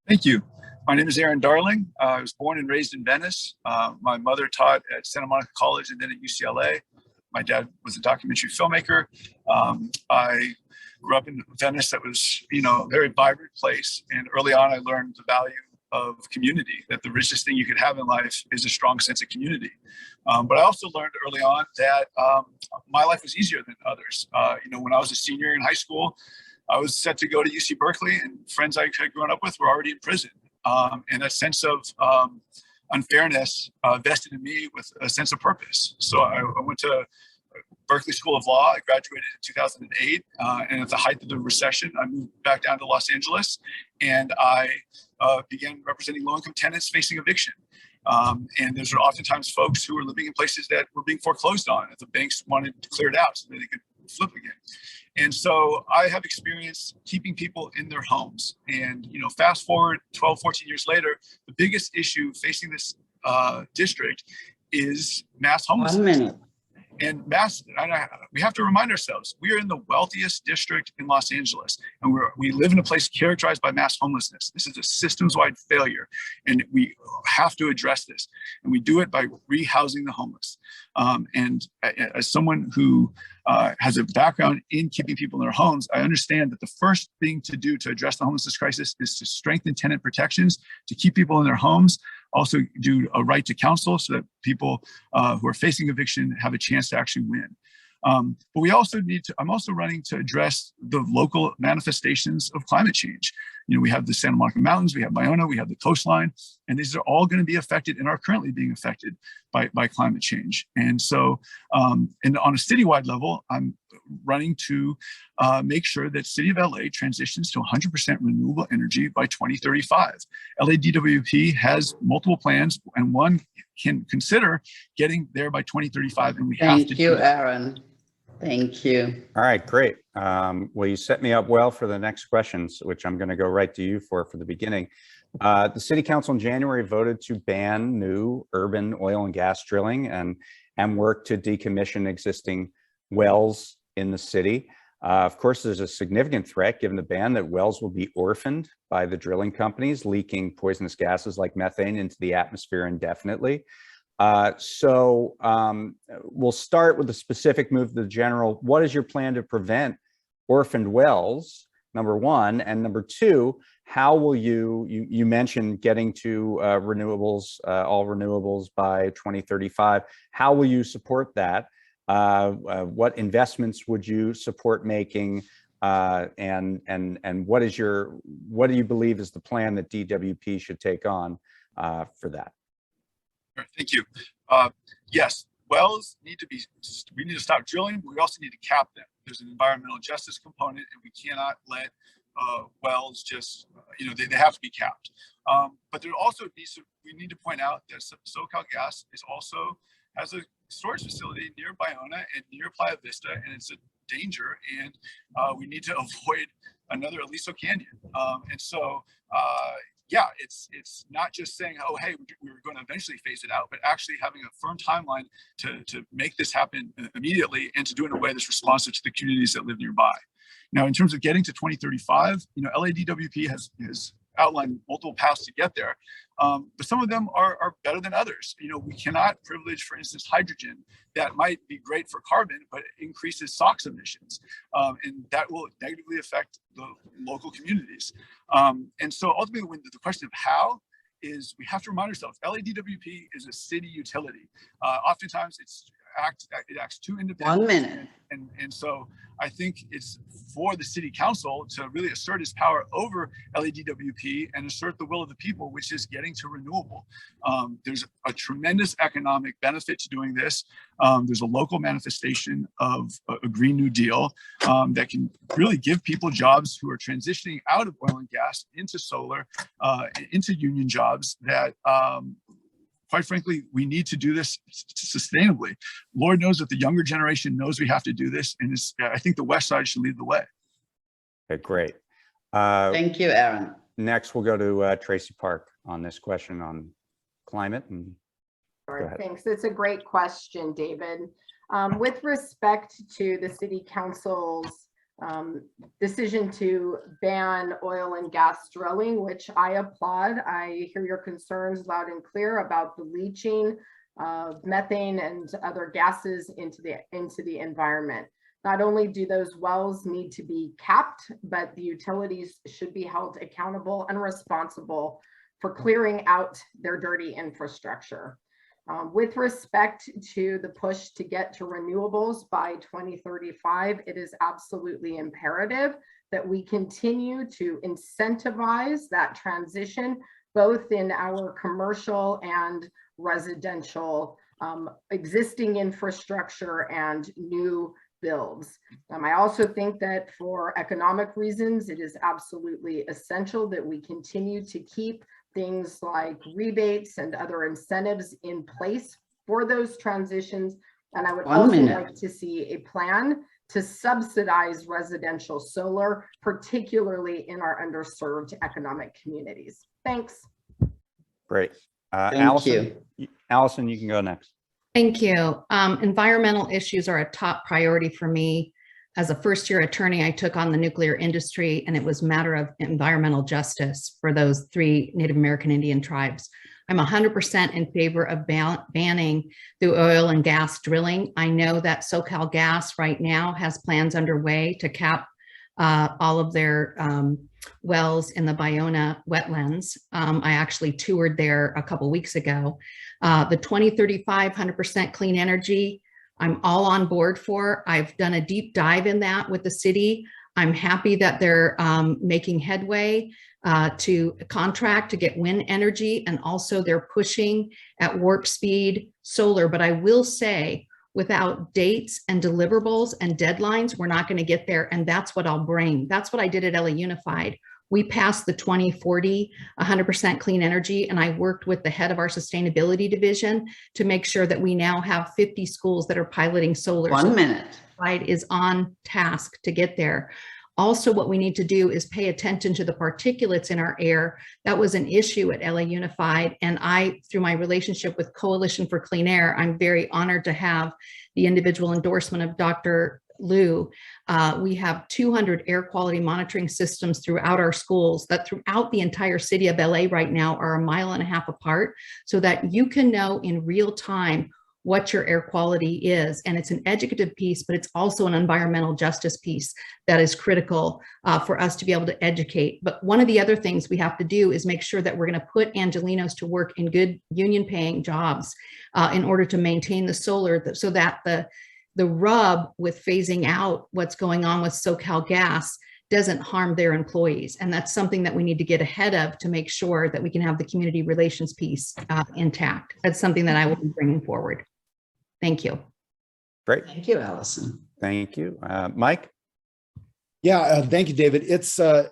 Thank you. My name is Aaron Darling. I was born and raised in Venice. My mother taught at Santa Monica College and then at UCLA. My dad was a documentary filmmaker. I grew up in Venice. That was, a very vibrant place. And early on, I learned the value of community, that the richest thing you could have in life is a strong sense of community. But I also learned early on that my life was easier than others. When I was a senior in high school, I was set to go to UC Berkeley, and friends I had grown up with were already in prison. And that sense of unfairness vested in me with a sense of purpose. So I went to Berkeley School of Law. I graduated in 2008, and at the height of the recession, I moved back down to Los Angeles, and I began representing low-income tenants facing eviction. And those are oftentimes folks who are living in places that were being foreclosed on, that the banks wanted to clear it out so that they could flip again. And so I have experience keeping people in their homes. And, fast forward 12, 14 years later, the biggest issue facing this district is mass homelessness. 1 minute. And we have to remind ourselves, we are in the wealthiest district in Los Angeles, and we live in a place characterized by mass homelessness. This is a systems-wide failure, and we have to address this. And we do it by rehousing the homeless. And as someone who has a background in keeping people in their homes, I understand that the first thing to do to address the homelessness crisis is to strengthen tenant protections, to keep people in their homes, also do a right to counsel so that people who are facing eviction have a chance to actually win. But we also need to, I'm also running to address the local manifestations of climate change. You know, we have the Santa Monica Mountains, we have Bayona, we have the coastline, and these are all going to be affected and are currently being affected by climate change. And so, and on a citywide level, I'm running to make sure that City of LA transitions to 100% renewable energy by 2035. LADWP has multiple plans, and one can consider getting there by 2035, and we have to. Thank you, Aaron. Thank you. All right, great. Well, you set me up well for the next questions, which I'm going to go right to you for the beginning. The City Council in January voted to ban new urban oil and gas drilling and work to decommission existing wells in the city. Of course, there's a significant threat given the ban that wells will be orphaned by the drilling companies, leaking poisonous gases like methane into the atmosphere indefinitely. So we'll start with the specific, move to the general. What is your plan to prevent orphaned wells, number one? And number two, how will you mentioned getting to renewables, all renewables by 2035. How will you support that? What investments would you support making? And what do you believe is the plan that DWP should take on for that? Thank you. Yes, wells need to be, we need to stop drilling, but we also need to cap them. There's an environmental justice component, and we cannot let wells just, you know, they have to be capped. But there also needs to, we need to point out that SoCal Gas is also has a storage facility near Bayona and near Playa Vista, and it's a danger, and we need to avoid another Aliso Canyon. And so, yeah, it's not just saying, oh, hey, we were going to eventually phase it out, but actually having a firm timeline to make this happen immediately and to do it in a way that's responsive to the communities that live nearby. Now, in terms of getting to 2035, you know, LADWP has outlined multiple paths to get there, but some of them are better than others. You know, we cannot privilege, for instance, hydrogen that might be great for carbon, but it increases SOx emissions, and that will negatively affect the local communities. And so ultimately, when the question of how is, we have to remind ourselves, LADWP is a city utility. Oftentimes it acts too independent. 1 minute. And so I think it's for the city council to really assert its power over LADWP and assert the will of the people, which is getting to renewable. There's a tremendous economic benefit to doing this. There's a local manifestation of a Green New Deal that can really give people jobs who are transitioning out of oil and gas into solar, into union jobs that, quite frankly, we need to do this sustainably. Lord knows that the younger generation knows we have to do this, and I think the West Side should lead the way. Okay, great. Thank you, Aaron. Next, we'll go to Tracy Park on this question on climate. And Sure, thanks. It's a great question, David. With respect to the City Council's decision to ban oil and gas drilling, which I applaud. I hear your concerns loud and clear about the leaching of methane and other gases into the environment. Not only do those wells need to be capped, but the utilities should be held accountable and responsible for clearing out their dirty infrastructure. With respect to the push to get to renewables by 2035, it is absolutely imperative that we continue to incentivize that transition, both in our commercial and residential existing infrastructure and new builds. I also think that for economic reasons, it is absolutely essential that we continue to keep things like rebates and other incentives in place for those transitions. And I would also like to see a plan to subsidize residential solar, particularly in our underserved economic communities. Thanks. Great. Thank you. Allison, you can go next. Thank you. Environmental issues are a top priority for me. As a first-year attorney, I took on the nuclear industry, and it was a matter of environmental justice for those 3 Native American Indian tribes. I'm 100% in favor of banning the oil and gas drilling. I know that SoCal Gas right now has plans underway to cap all of their wells in the Bayona wetlands. I actually toured there a couple weeks ago. The 2035 100% clean energy I'm all on board for. I've done a deep dive in that with the city. I'm happy that they're making headway to contract to get wind energy, and also they're pushing at warp speed solar. But I will say, without dates and deliverables and deadlines, we're not going to get there. And that's what I'll bring. That's what I did at LA Unified. We passed the 2040 100% clean energy, and I worked with the head of our sustainability division to make sure that we now have 50 schools that are piloting solar. 1 minute. Is on task to get there. Also, what we need to do is pay attention to the particulates in our air. That was an issue at LA Unified. And I, through my relationship with Coalition for Clean Air, I'm very honored to have the individual endorsement of Dr. Liu. We have 200 air quality monitoring systems throughout our schools that throughout the entire city of LA right now are 1.5 miles apart, so that you can know in real time what your air quality is. And it's an educative piece, but it's also an environmental justice piece that is critical for us to be able to educate. But one of the other things we have to do is make sure that we're going to put Angelenos to work in good union paying jobs in order to maintain the solar, so that the rub with phasing out what's going on with SoCal Gas doesn't harm their employees. And that's something that we need to get ahead of to make sure that we can have the community relations piece intact. That's something that I will be bringing forward. Thank you. Great. Thank you, Allison. Thank you. Mike? Yeah, thank you, David. It's the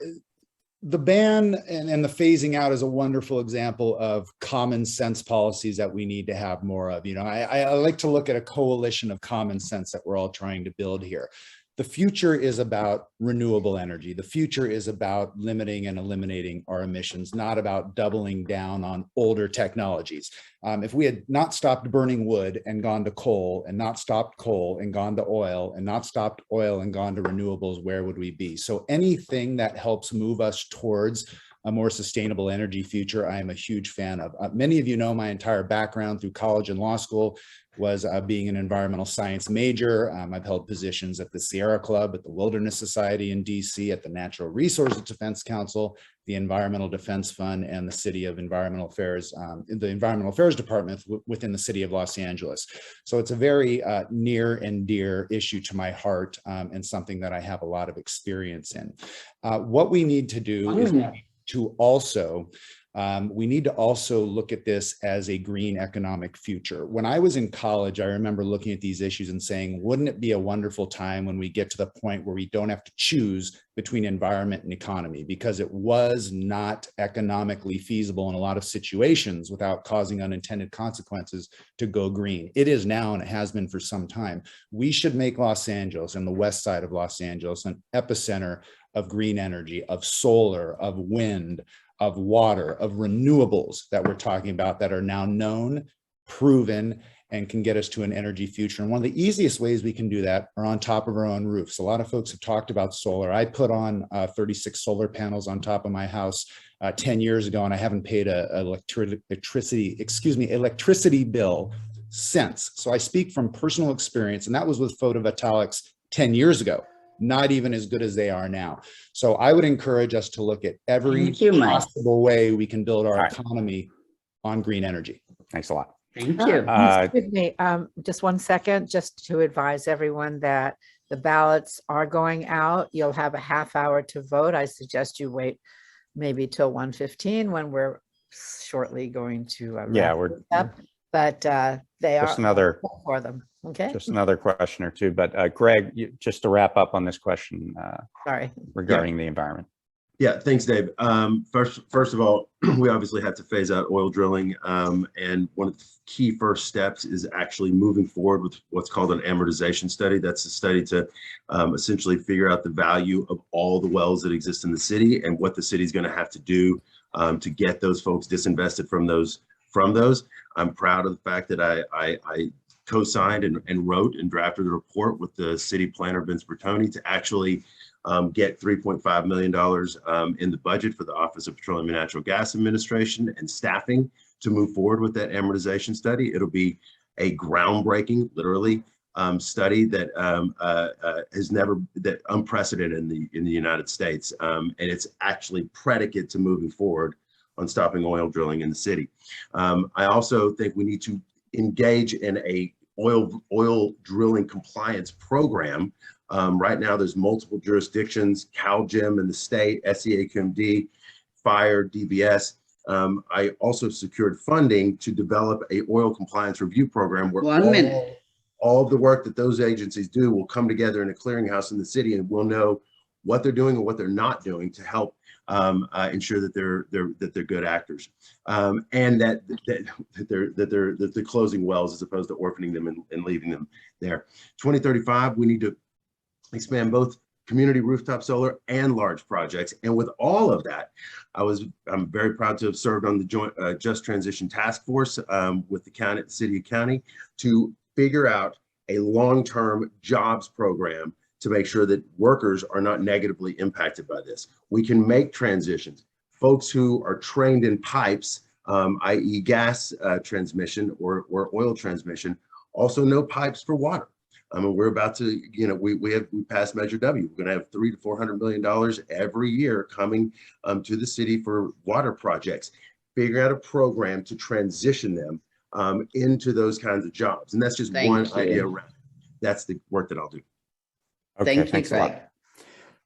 ban and the phasing out is a wonderful example of common sense policies that we need to have more of. You know, I like to look at a coalition of common sense that we're all trying to build here. The future is about renewable energy. The future is about limiting and eliminating our emissions, not about doubling down on older technologies. If we had not stopped burning wood and gone to coal, and not stopped coal and gone to oil, and not stopped oil and gone to renewables, where would we be? So anything that helps move us towards a more sustainable energy future, I am a huge fan of. Many of you know my entire background through college and law school was being an environmental science major. I've held positions at the Sierra Club, at the Wilderness Society in DC, at the Natural Resources Defense Council, the Environmental Defense Fund, and the City of Environmental Affairs, the Environmental Affairs Department within the City of Los Angeles. So it's a very near and dear issue to my heart, and something that I have a lot of experience in. What we need to do is we need to also look at this as a green economic future. When I was in college, I remember looking at these issues and saying, wouldn't it be a wonderful time when we get to the point where we don't have to choose between environment and economy, because it was not economically feasible in a lot of situations without causing unintended consequences to go green. It is now, and it has been for some time. We should make Los Angeles and the west side of Los Angeles an epicenter of green energy, of solar, of wind, of water, of renewables that we're talking about that are now known, proven, and can get us to an energy future. And one of the easiest ways we can do that are on top of our own roofs. A lot of folks have talked about solar. I put on 36 solar panels on top of my house 10 years ago, and I haven't paid a electricity bill since. So I speak from personal experience, and that was with photovoltaics 10 years ago. Not even as good as they are now. So I would encourage us to look at every possible way we can build our economy on green energy. Thanks a lot. Thank you. Excuse me, just 1 second, just to advise everyone that the ballots are going out. You'll have a half hour to vote. I suggest you wait maybe till 1:15 when we're shortly going to we're up. But they just are another for them. Okay. Just another question or two, but Greg, just to wrap up on this question Sorry. regarding the environment. Yeah, thanks, Dave. First of all, we obviously have to phase out oil drilling. And one of the key first steps is actually moving forward with what's called an amortization study. That's a study to essentially figure out the value of all the wells that exist in the city and what the city's going to have to do to get those folks disinvested from those. I'm proud of the fact that I co-signed and wrote and drafted a report with the city planner, Vince Bertoni, to actually get $3.5 million in the budget for the Office of Petroleum and Natural Gas Administration and staffing to move forward with that amortization study. It'll be a groundbreaking, literally, study that that unprecedented in the United States, and it's actually predicate to moving forward on stopping oil drilling in the city. I also think we need to engage in a oil drilling compliance program. Right now, there's multiple jurisdictions, CalGEM in the state, SEAQMD, Fire, DBS. I also secured funding to develop a oil compliance review program where all of the work that those agencies do will come together in a clearinghouse in the city, and we'll know what they're doing and what they're not doing to help ensure that they're good actors, and that they're closing wells as opposed to orphaning them and leaving them there. 2035, we need to expand both community rooftop solar and large projects. And with all of that, I'm very proud to have served on the joint Just Transition Task Force with the city of county to figure out a long-term jobs program to make sure that workers are not negatively impacted by this. We can make transitions. Folks who are trained in pipes, i.e. gas transmission or oil transmission, also know pipes for water. We're about to, we passed Measure W. We're going to have $300 to $400 million every year coming to the city for water projects. Figure out a program to transition them into those kinds of jobs. And that's just one idea around it. That's the work that I'll do. Okay, thanks a lot.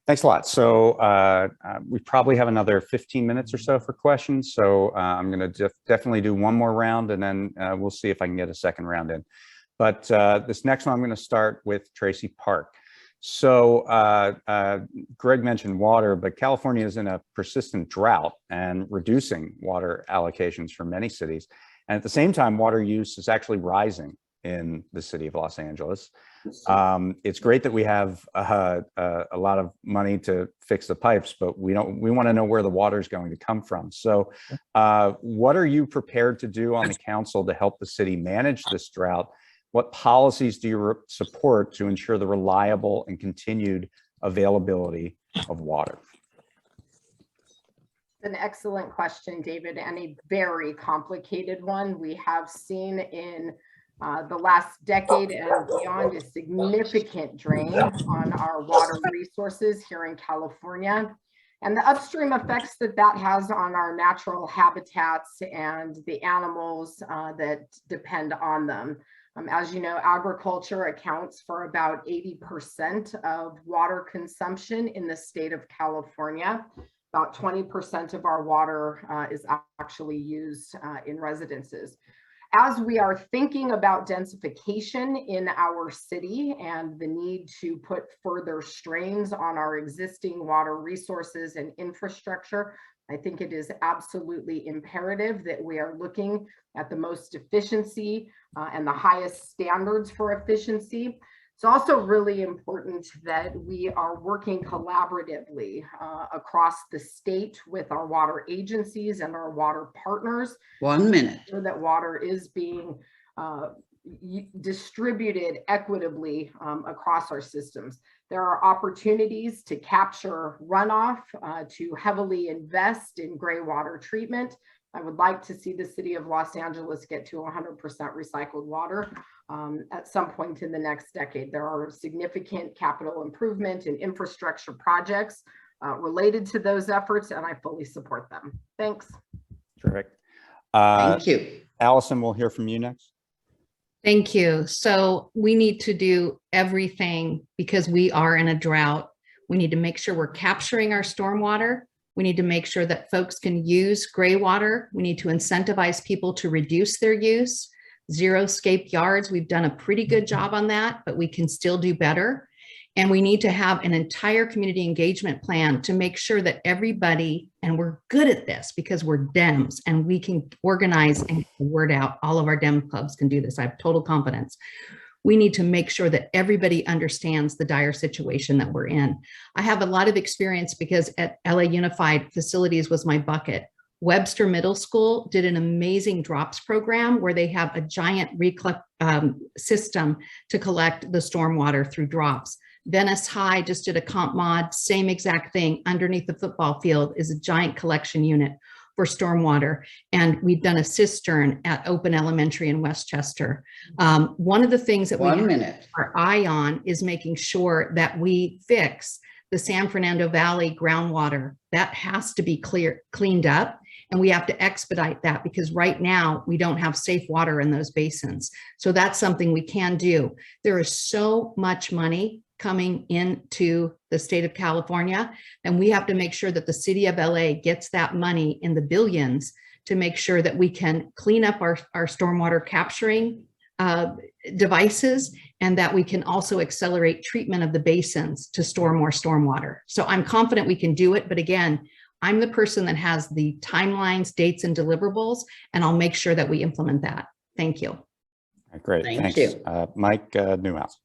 Thanks a lot. So we probably have another 15 minutes or so for questions. So I'm going to definitely do one more round, and then we'll see if I can get a second round in. But this next one, I'm going to start with Tracy Park. So Greg mentioned water, but California is in a persistent drought and reducing water allocations for many cities. And at the same time, water use is actually rising in the city of Los Angeles. It's great that we have a lot of money to fix the pipes, but we want to know where the water is going to come from. So what are you prepared to do on the council to help the city manage this drought? What policies do you support to ensure the reliable and continued availability of water? An excellent question, David, and a very complicated one. We have seen in the last decade and beyond a significant drain on our water resources here in California, and the upstream effects that has on our natural habitats and the animals that depend on them. As you know, agriculture accounts for about 80% of water consumption in the state of California. About 20% of our water is actually used in residences. As we are thinking about densification in our city and the need to put further strains on our existing water resources and infrastructure, I think it is absolutely imperative that we are looking at the most efficiency and the highest standards for efficiency. It's also really important that we are working collaboratively across the state with our water agencies and our water partners. 1 minute. So that water is being distributed equitably across our systems. There are opportunities to capture runoff, to heavily invest in gray water treatment. I would like to see the city of Los Angeles get to 100% recycled water at some point in the next decade. There are significant capital improvement and infrastructure projects related to those efforts, and I fully support them. Thanks. Terrific. Thank you. Allison, we'll hear from you next. Thank you. So we need to do everything because we are in a drought. We need to make sure we're capturing our stormwater. We need to make sure that folks can use gray water. We need to incentivize people to reduce their use. Zero-scape yards, we've done a pretty good job on that, but we can still do better. And we need to have an entire community engagement plan to make sure that everybody, and we're good at this because we're Dems and we can organize and get the word out. All of our Dem clubs can do this. I have total confidence. We need to make sure that everybody understands the dire situation that we're in. I have a lot of experience because at LA Unified Facilities was my bucket. Webster Middle School did an amazing drops program where they have a giant system to collect the stormwater through drops. Venice High just did a comp mod, same exact thing. Underneath the football field is a giant collection unit for stormwater. And we've done a cistern at Open Elementary in Westchester. One of the things that we have our eye on is making sure that we fix the San Fernando Valley groundwater. That has to be cleaned up. And we have to expedite that because right now we don't have safe water in those basins. So that's something we can do. There is so much money coming into the state of California, and we have to make sure that the city of LA gets that money in the billions to make sure that we can clean up our stormwater capturing devices, and that we can also accelerate treatment of the basins to store more stormwater. So I'm confident we can do it. But again, I'm the person that has the timelines, dates, and deliverables, and I'll make sure that we implement that. Thank you. Great, Thank thanks. you. Mike Newhouse.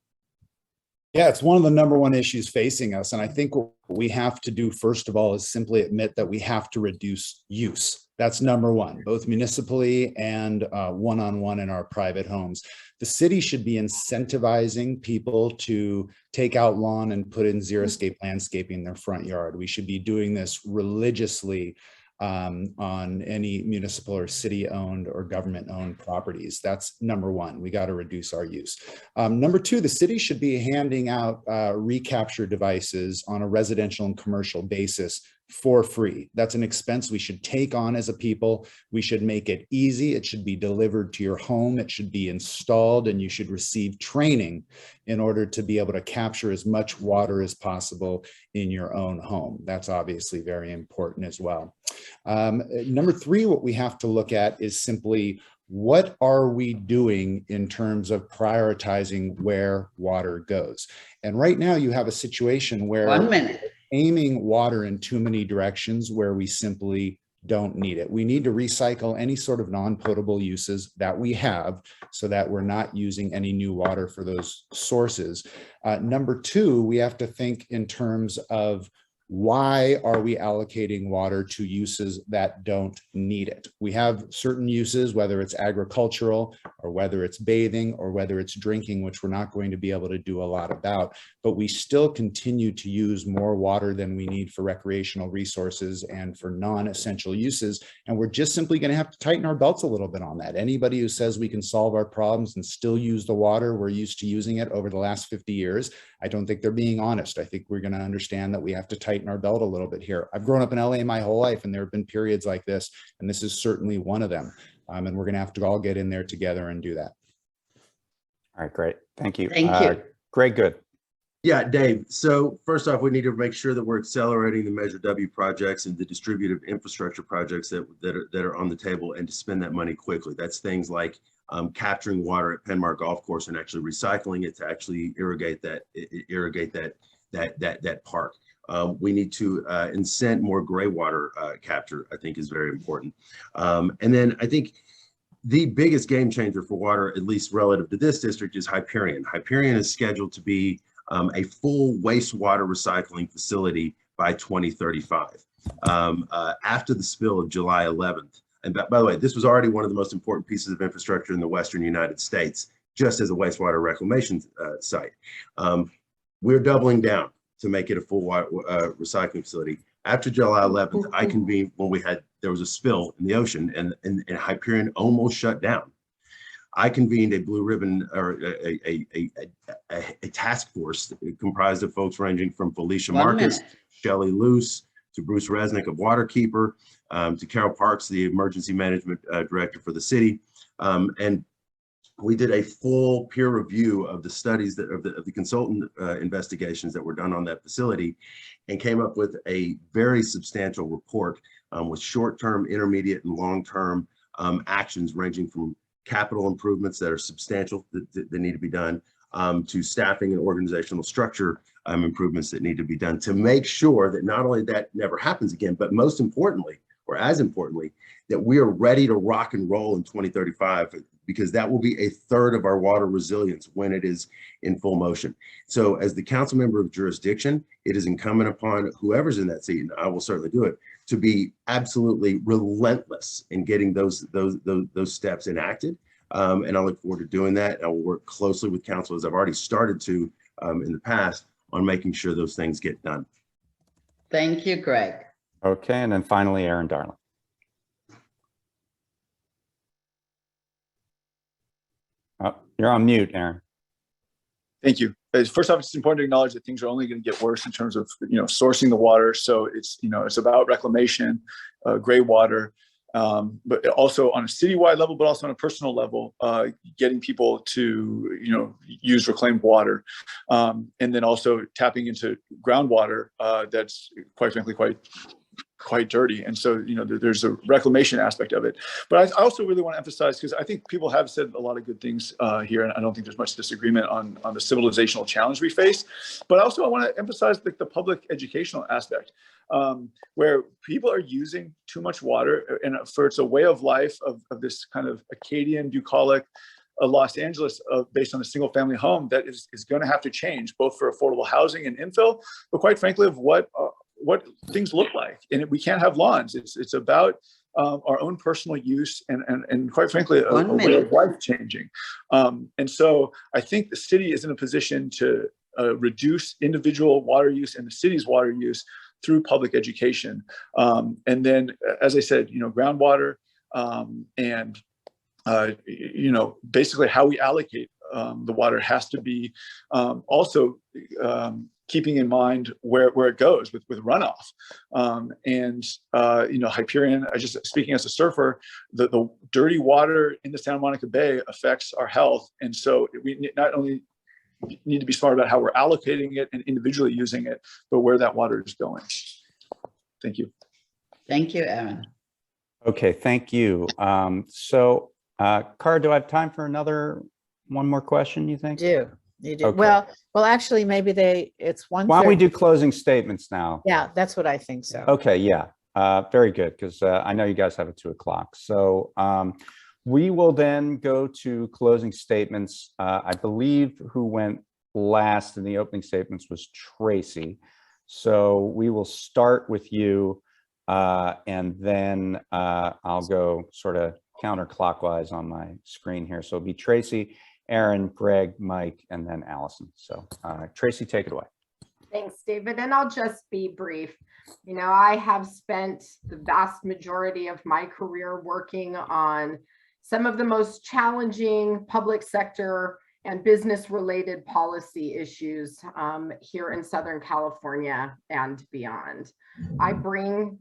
Yeah, it's one of the number one issues facing us. And I think what we have to do, first of all, is simply admit that we have to reduce use. That's number one, both municipally and one-on-one in our private homes. The city should be incentivizing people to take out lawn and put in xeriscape landscaping in their front yard. We should be doing this religiously on any municipal or city-owned or government-owned properties. That's number one. We got to reduce our use. Number two, the city should be handing out recapture devices on a residential and commercial basis for free. That's an expense we should take on as a people. We should make it easy. It should be delivered to your home. It should be installed, and you should receive training in order to be able to capture as much water as possible in your own home. That's obviously very important as well. Number three, what we have to look at is simply, what are we doing in terms of prioritizing where water goes? And right now you have a situation where 1 minute. Aiming water in too many directions where we simply don't need it. We need to recycle any sort of non-potable uses that we have so that we're not using any new water for those sources. Number two, we have to think in terms of, why are we allocating water to uses that don't need it? We have certain uses, whether it's agricultural or whether it's bathing or whether it's drinking, which we're not going to be able to do a lot about, but we still continue to use more water than we need for recreational resources and for non-essential uses. And we're just simply going to have to tighten our belts a little bit on that. Anybody who says we can solve our problems and still use the water we're used to using it over the last 50 years, I don't think they're being honest. I think we're going to understand that we have to tighten our belt a little bit here. I've grown up in LA my whole life, and there have been periods like this, and this is certainly one of them. And we're going to have to all get in there together and do that. All right, great. Thank you. Thank you. Greg Goode. Yeah, Dave. So first off, we need to make sure that we're accelerating the Measure W projects and the distributive infrastructure projects that are on the table, and to spend that money quickly. That's things like capturing water at Penmar Golf Course and actually recycling it to actually irrigate that park. We need to incent more gray water capture, I think is very important. And then I think the biggest game changer for water, at least relative to this district, is Hyperion. Hyperion is scheduled to be a full wastewater recycling facility by 2035, after the spill of July 11th. And by the way, this was already one of the most important pieces of infrastructure in the Western United States, just as a wastewater reclamation site. We're doubling down to make it a full recycling facility. After July 11th, I convened when there was a spill in the ocean and Hyperion almost shut down. I convened a blue ribbon, or a task force comprised of folks ranging from Felicia Marcus, Shelley Luce, to Bruce Resnick of Waterkeeper, to Carol Parks, the emergency management director for the city. And we did a full peer review of the studies of the consultant investigations that were done on that facility, and came up with a very substantial report with short-term, intermediate, and long-term actions ranging from capital improvements that are substantial that need to be done, to staffing and organizational structure improvements that need to be done to make sure that not only that never happens again, but most importantly, or as importantly, that we are ready to rock and roll in 2035, because that will be a third of our water resilience when it is in full motion. So as the council member of jurisdiction, it is incumbent upon whoever's in that seat, and I will certainly do it, to be absolutely relentless in getting those steps enacted. And I look forward to doing that. I will work closely with council, as I've already started to in the past, on making sure those things get done. Thank you, Greg. Okay, and then finally, Aaron Darling. Oh, you're on mute, Aaron. Thank you. First off, it's important to acknowledge that things are only going to get worse in terms of sourcing the water. So it's it's about reclamation, gray water, but also on a citywide level, but also on a personal level, getting people to, use reclaimed water. And then also tapping into groundwater that's quite frankly quite dirty. And so, there's a reclamation aspect of it. But I also really want to emphasize, because I think people have said a lot of good things here, and I don't think there's much disagreement on the civilizational challenge we face. But also I want to emphasize the public educational aspect, where people are using too much water, and it's a way of life of this kind of Acadian, bucolic, Los Angeles based on a single family home that is going to have to change, both for affordable housing and infill, but quite frankly of what things look like. And we can't have lawns. It's about our own personal use and quite frankly, a way of life changing. And so I think the city is in a position to reduce individual water use and the city's water use through public education. And then, as I said, groundwater and basically how we allocate the water has to be also keeping in mind where it goes with runoff. Hyperion, speaking as a surfer, the dirty water in the Santa Monica Bay affects our health. And so we not only need to be smart about how we're allocating it and individually using it, but where that water is going. Thank you. Thank you, Aaron. Okay, thank you. Cara, do I have time for one more question, you think? You do. Okay. Well, actually, maybe it's one. Why don't we do closing statements now? Yeah, that's what I think so. Okay, yeah, very good, because I know you guys have it 2 o'clock. So we will then go to closing statements. I believe who went last in the opening statements was Tracy. So we will start with you, and then I'll go sort of counterclockwise on my screen here. So it'll be Tracy, Aaron, Greg, Mike, and then Allison. So Tracy, take it away. Thanks, David. And I'll just be brief. I have spent the vast majority of my career working on some of the most challenging public sector and business related policy issues here in Southern California and beyond. I bring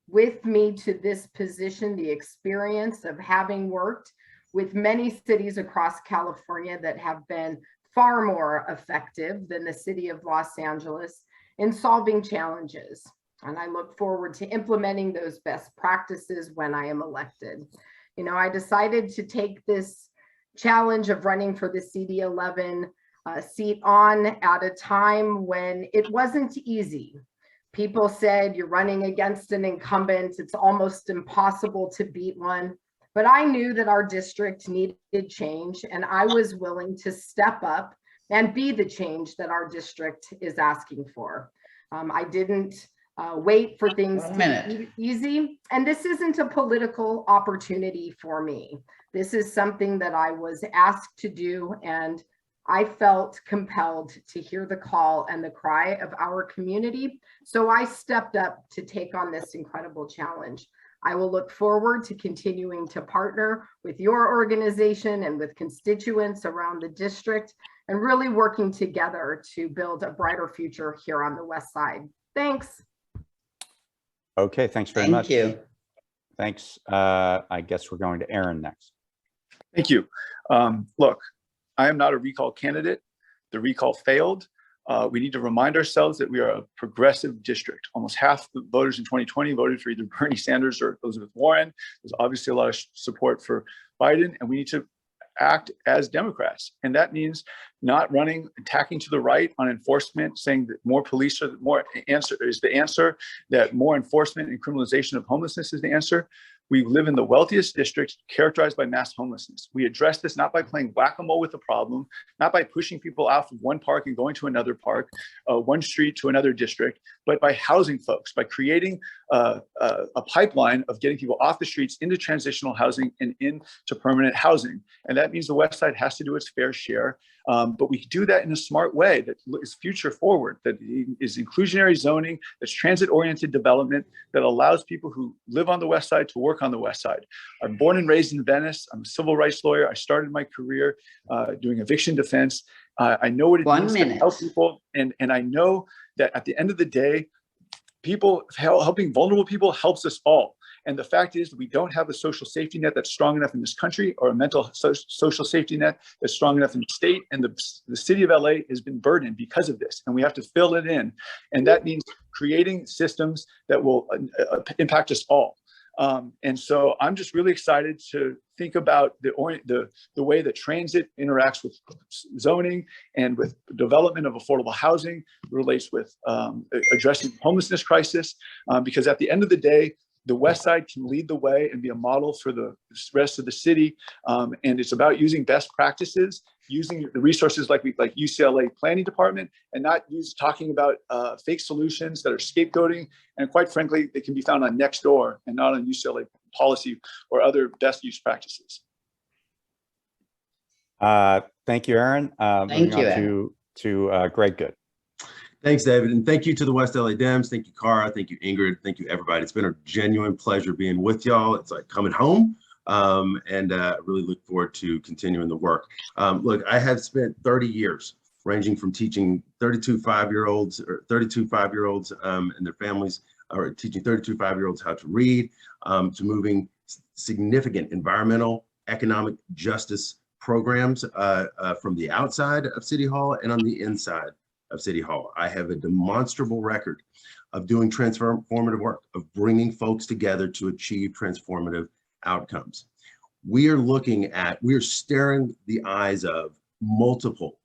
with me to this position the experience of having worked with many cities across California that have been far more effective than the city of Los Angeles in solving challenges. And I look forward to implementing those best practices when I am elected. I decided to take this challenge of running for the CD11 seat on at a time when it wasn't easy. People said, you're running against an incumbent, it's almost impossible to beat one. But I knew that our district needed change, and I was willing to step up and be the change that our district is asking for. I didn't wait for things to be easy. And this isn't a political opportunity for me. This is something that I was asked to do, and I felt compelled to hear the call and the cry of our community. So I stepped up to take on this incredible challenge. I will look forward to continuing to partner with your organization and with constituents around the district and really working together to build a brighter future here on the West Side. Thanks. Okay, thanks very much. Thank you. Thanks. I guess we're going to Aaron next. Thank you. Look, I am not a recall candidate. The recall failed. We need to remind ourselves that we are a progressive district. Almost half the voters in 2020 voted for either Bernie Sanders or Elizabeth Warren. There's obviously a lot of support for Biden, and we need to act as Democrats. And that means not running, attacking to the right on enforcement, saying that more police are the answer, that more enforcement and criminalization of homelessness is the answer. We live in the wealthiest district characterized by mass homelessness. We address this not by playing whack-a-mole with the problem, not by pushing people out from one park and going to another park, one street to another district, but by housing folks, by creating a pipeline of getting people off the streets into transitional housing and into permanent housing. And that means the West Side has to do its fair share. But we do that in a smart way that is future forward, that is inclusionary zoning, that's transit-oriented development, that allows people who live on the West Side to work on the West Side. I'm born and raised in Venice. I'm a civil rights lawyer. I started my career doing eviction defense. I know what it means to help people. And I know that at the end of the day, helping vulnerable people helps us all. And the fact is, we don't have a social safety net that's strong enough in this country, or a mental social safety net that's strong enough in the state. And the city of LA has been burdened because of this, and we have to fill it in. And that means creating systems that will impact us all. And so I'm just really excited to think about the way that transit interacts with zoning and with development of affordable housing, relates with addressing the homelessness crisis, because at the end of the day, the West Side can lead the way and be a model for the rest of the city. And it's about using best practices, using the resources like UCLA Planning Department, and not talking about fake solutions that are scapegoating. And quite frankly, they can be found on Nextdoor and not on UCLA policy or other best use practices. Thank you, Aaron. Thank you, To Greg Goode. Thanks, David. And thank you to the West LA Dems. Thank you, Cara. Thank you, Ingrid. Thank you, everybody. It's been a genuine pleasure being with y'all. It's like coming home. And I really look forward to continuing the work. Look, I have spent 30 years ranging from teaching 32 5-year-olds and their families, or teaching 32 5-year-olds how to read, to moving significant environmental, economic justice programs from the outside of City Hall and on the inside of City Hall. I have a demonstrable record of doing transformative work, of bringing folks together to achieve transformative outcomes. We are staring the eyes of multiple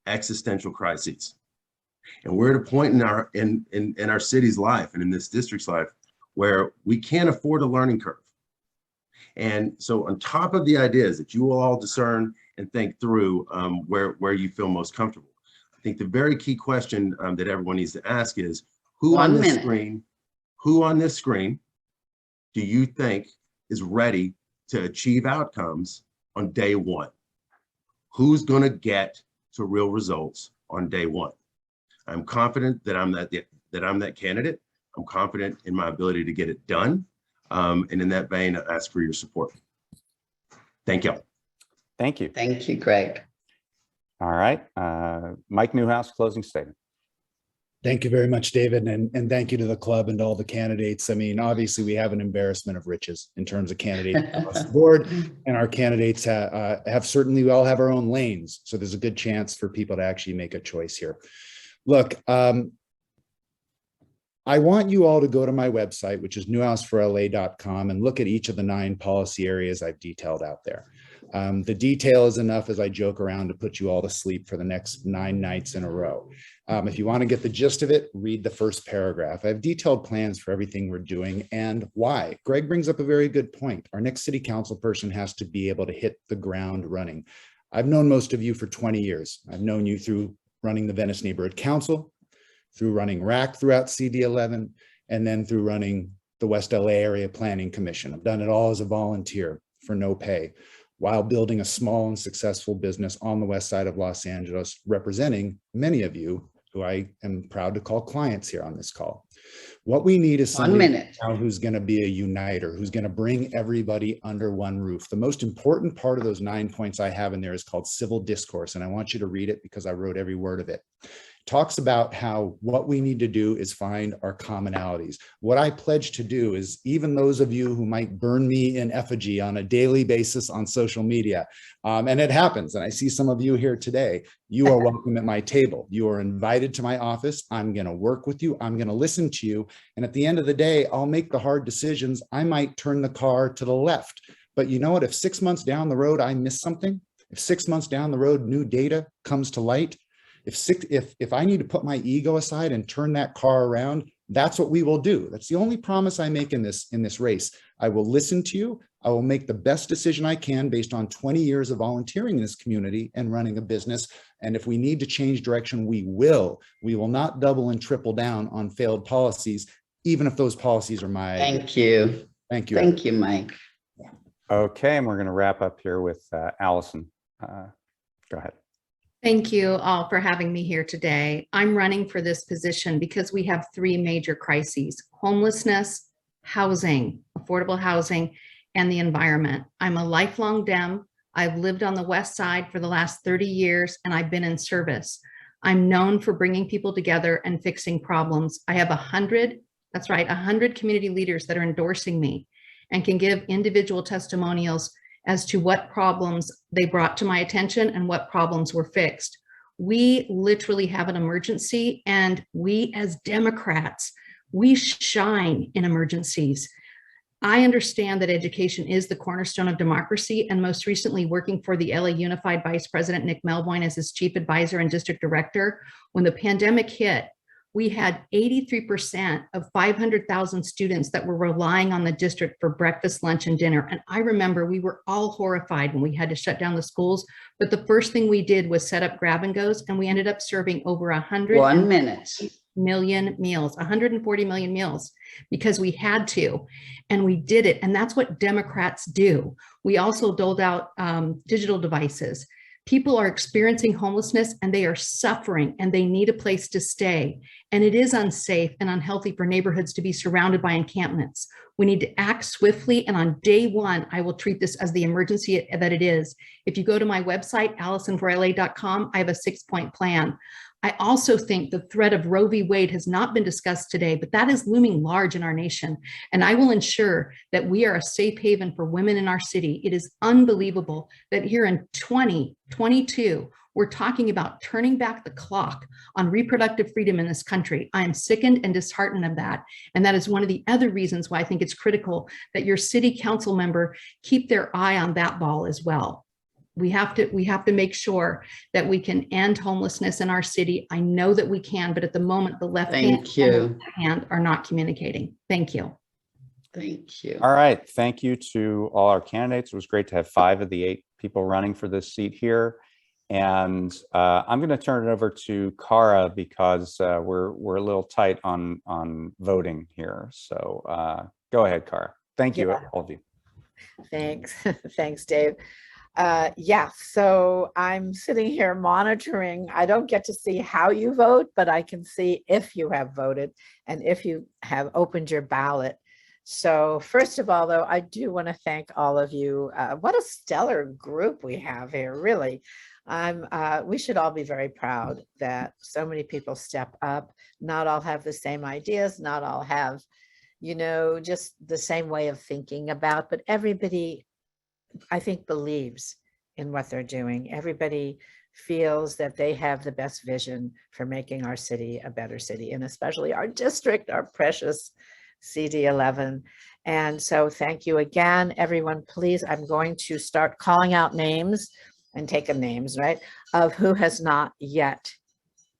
existential crises. And we're at a point in our city's life and in this district's life where we can't afford a learning curve. And so on top of the ideas that you will all discern and think through where you feel most comfortable, I think the very key question that everyone needs to ask is, who on this screen do you think is ready to achieve outcomes on day one? Who's going to get to real results on day one? I'm confident that I'm that candidate. I'm confident in my ability to get it done. And in that vein, I ask for your support. Thank you. Thank you. Thank you, Greg. All right. Mike Newhouse, closing statement. Thank you very much, David. And thank you to the club and to all the candidates. I mean, obviously, we have an embarrassment of riches in terms of candidates across the board. And our candidates have certainly, we all have our own lanes. So there's a good chance for people to actually make a choice here. Look, I want you all to go to my website, which is newhouseforla.com, and look at each of the 9 policy areas I've detailed out there. The detail is enough as I joke around to put you all to sleep for the next 9 nights in a row. If you want to get the gist of it, read the first paragraph. I have detailed plans for everything we're doing and why. Greg brings up a very good point. Our next city council person has to be able to hit the ground running. I've known most of you for 20 years. I've known you through running the Venice Neighborhood Council, through running RAC throughout CD11, and then through running the West LA Area Planning Commission. I've done it all as a volunteer for no pay, while building a small and successful business on the west side of Los Angeles, representing many of you who I am proud to call clients here on this call. What we need is somebody now who's going to be a uniter, who's going to bring everybody under one roof. The most important part of those 9 points I have in there is called civil discourse, and I want you to read it because I wrote every word of it. Talks about how what we need to do is find our commonalities. What I pledge to do is, even those of you who might burn me in effigy on a daily basis on social media, and it happens, and I see some of you here today, you are welcome at my table. You are invited to my office. I'm going to work with you. I'm going to listen to you. And at the end of the day, I'll make the hard decisions. I might turn the car to the left. But you know what? If 6 months down the road, I miss something, if 6 months down the road, new data comes to light, if I need to put my ego aside and turn that car around, that's what we will do. That's the only promise I make in this race. I will listen to you. I will make the best decision I can based on 20 years of volunteering in this community and running a business. And if we need to change direction, we will. We will not double and triple down on failed policies, even if those policies are my idea. Thank you. Thank you. Thank you, Mike. Okay, and we're going to wrap up here with Allison. Go ahead. Thank you all for having me here today. I'm running for this position because we have 3 major crises: homelessness, housing, affordable housing, and the environment. I'm a lifelong Dem. I've lived on the West Side for the last 30 years, and I've been in service. I'm known for bringing people together and fixing problems. I have 100, that's right, 100 community leaders that are endorsing me. and can give individual testimonials as to what problems they brought to my attention and what problems were fixed. We literally have an emergency, and we as Democrats, we shine in emergencies. I understand that education is the cornerstone of democracy, and most recently working for the LA Unified Vice President Nick Melvoin as his chief advisor and district director, when the pandemic hit, we had 83% of 500,000 students that were relying on the district for breakfast, lunch, and dinner. And I remember we were all horrified when we had to shut down the schools. But the first thing we did was set up grab and goes, and we ended up serving over 1 minute. million meals, 140 million meals, because we had to, and we did it. And that's what Democrats do. We also doled out digital devices. People are experiencing homelessness, and they are suffering, and they need a place to stay. And it is unsafe and unhealthy for neighborhoods to be surrounded by encampments. We need to act swiftly. And on day one, I will treat this as the emergency that it is. If you go to my website, AllisonforLA.com, I have a 6-point plan. I also think the threat of Roe v. Wade has not been discussed today, but that is looming large in our nation. And I will ensure that we are a safe haven for women in our city. It is unbelievable that here in 2022, we're talking about turning back the clock on reproductive freedom in this country. I am sickened and disheartened of that. And that is one of the other reasons why I think it's critical that your city council member keep their eye on that ball as well. We have to make sure that we can end homelessness in our city. I know that we can, but at the moment, the left hand and the right hand are not communicating. Thank you. Thank you. All right. Thank you to all our candidates. It was great to have 5 of the 8 people running for this seat here. And I'm going to turn it over to Cara because we're a little tight on voting here. So go ahead, Cara. Thank you, all of you. Thanks. Thanks, Dave. Yeah, so I'm sitting here monitoring. I don't get to see how you vote, but I can see if you have voted and if you have opened your ballot. So first of all, though, I do want to thank all of you. What a stellar group we have here, really. We should all be very proud that so many people step up. Not all have the same ideas, not all have, you know, just the same way of thinking about, but everybody, I think, believes in what they're doing. Everybody feels that they have the best vision for making our city a better city, and especially our district, our precious CD11. And so thank you again, everyone. Please, I'm going to start calling out names and taking names, right, of who has not yet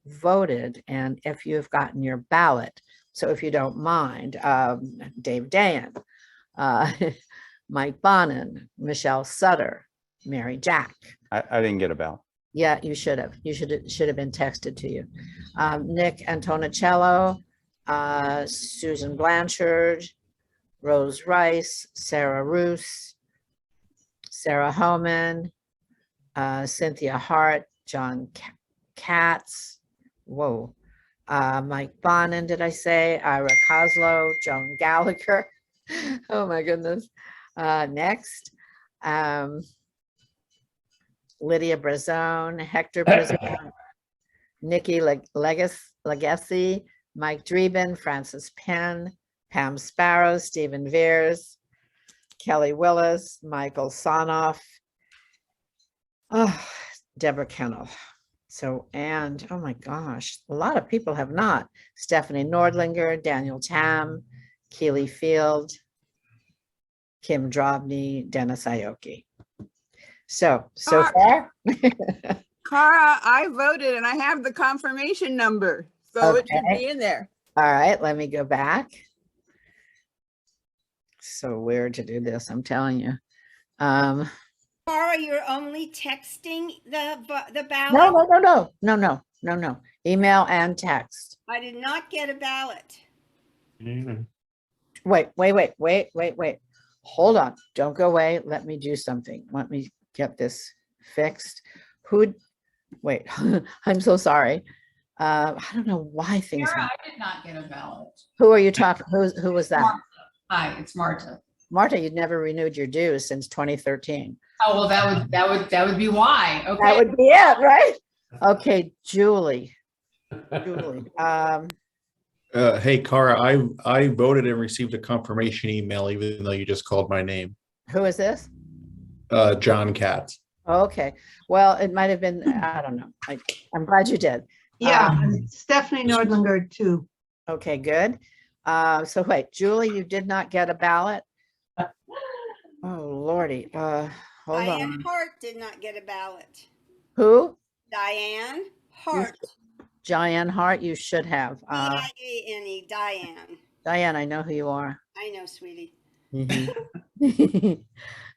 voted. And if you've gotten your ballot, so if you don't mind, Dave Dayen, Mike Bonin, Michelle Sutter, Mary Jack. I didn't get a ballot. Yeah, you should have. You should have been texted to you. Nick Antonicello, Susan Blanchard, Rose Rice, Sarah Roos, Sarah Homan, Cynthia Hart, John Katz. Whoa. Mike Bonin, did I say? Ira Kozlow, Joan Gallagher. Oh my goodness. Next, Lydia Brazone, Hector Brazone, Nikki Legacy, Mike Dreeben, Francis Penn, Pam Sparrow, Stephen Veers, Kelly Willis, Michael Sonoff, Deborah Kennel. So, and oh my gosh, a lot of people have not. Stephanie Nordlinger, Daniel Tam, Keely Field, Kim Drobny, Dennis Aoki. So far. Cara, I voted and I have the confirmation number, so it should be in there. All right, let me go back. So weird to do this, I'm telling you. Cara, you're only texting the ballot? No. Email and text. I did not get a ballot. Wait. Hold on. Don't go away. Let me do something. Let me get this fixed. Wait, I'm so sorry. I don't know why things. Sarah, I did not get a ballot. Who are you talking? Who was that? Martha. Hi, it's Martha. Martha, you'd never renewed your dues since 2013. Oh, well, that would be why. Okay. That would be it, right? Okay, Julie. Hey, Cara, I voted and received a confirmation email, even though you just called my name. Who is this? John Katz. Okay, well, it might have been, I don't know. I'm glad you did. Yeah, Stephanie Nordlinger too. Okay, good. So wait, Julie, you did not get a ballot? Oh, Lordy, hold Diane on. Hart did not get a ballot. Who? Diane Hart. Diane Hart, you should have. D-I-A-N-E, Diane. Diane, I know who you are. I know, sweetie.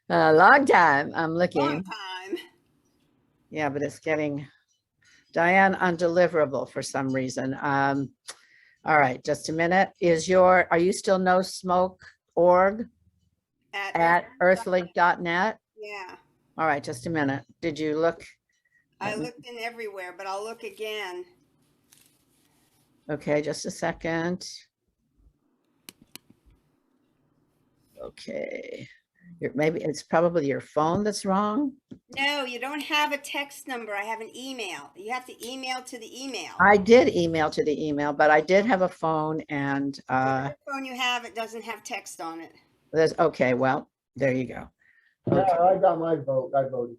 A long time, I'm looking. Long time. Yeah, but it's getting, Diane undeliverable for some reason. All right, just a minute. Are you still no smoke org at earthlink.net? Yeah. All right, just a minute. Did you look? I looked in everywhere, but I'll look again. Okay, just a second. Okay. Maybe it's probably your phone that's wrong. No, you don't have a text number. I have an email. You have to email to the email. I did email to the email, but I did have a phone and the phone you have, it doesn't have text on it. okay, well, there you go. Okay. Yeah, I got my vote. I voted.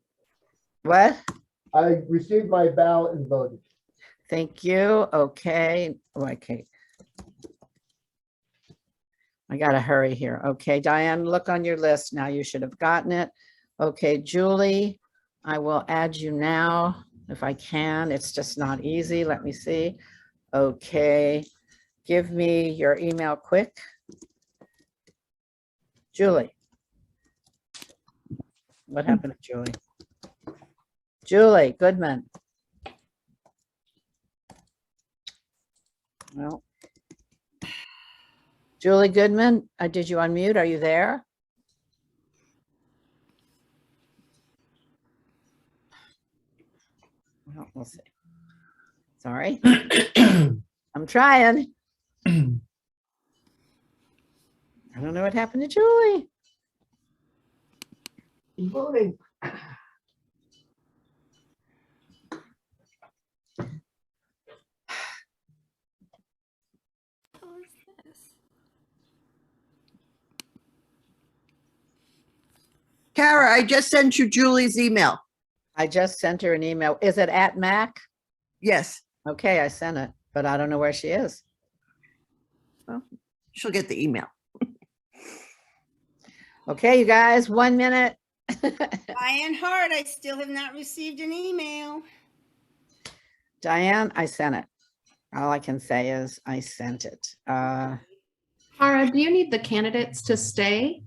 What? I received my ballot and voted. Thank you. Okay. Okay. I gotta hurry here. Okay, Diane, look on your list now. You should have gotten it. Okay, Julie, I will add you now if I can. It's just not easy. Let me see. Okay, give me your email quick. Julie. What happened to Julie? Julie Goodman. Well. Julie Goodman, did you unmute? Are you there? Well, we'll see. Sorry. I'm trying. I don't know what happened to Julie. Voting. Kara, I just sent you Julie's email. I just sent her an email. Is it at Mac? Yes. Okay, I sent it, but I don't know where she is. Well, she'll get the email. Okay, you guys, 1 minute. Diane Hart, I still have not received an email. Diane, I sent it. All I can say is I sent it. Cara, do you need the candidates to stay?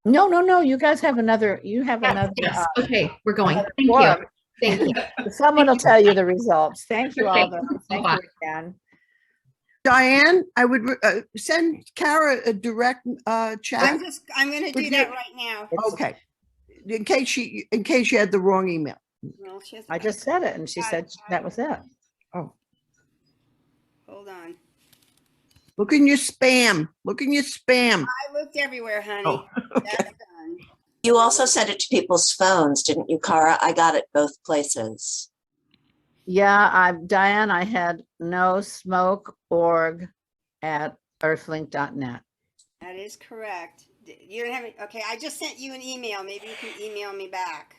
No, no, no. You guys have another. You have another. Yes. Okay, we're going. Thank forum. you. Thank you. Someone will tell you the results. Thank you, Okay. Alva. Thank you again. Diane, I would send Kara a direct chat. I'm going to do that right now. Okay. In case you had the wrong email. Well, I just said it, and she said that was it. Oh, hold on. Look in your spam. Look in your spam. I looked everywhere, honey. Oh, okay. That's done. You also sent it to people's phones, didn't you, Cara? I got it both places. Yeah, Diane, I had no smoke org at earthlink.net. That is correct. You don't have it. Okay, I just sent you an email. Maybe you can email me back.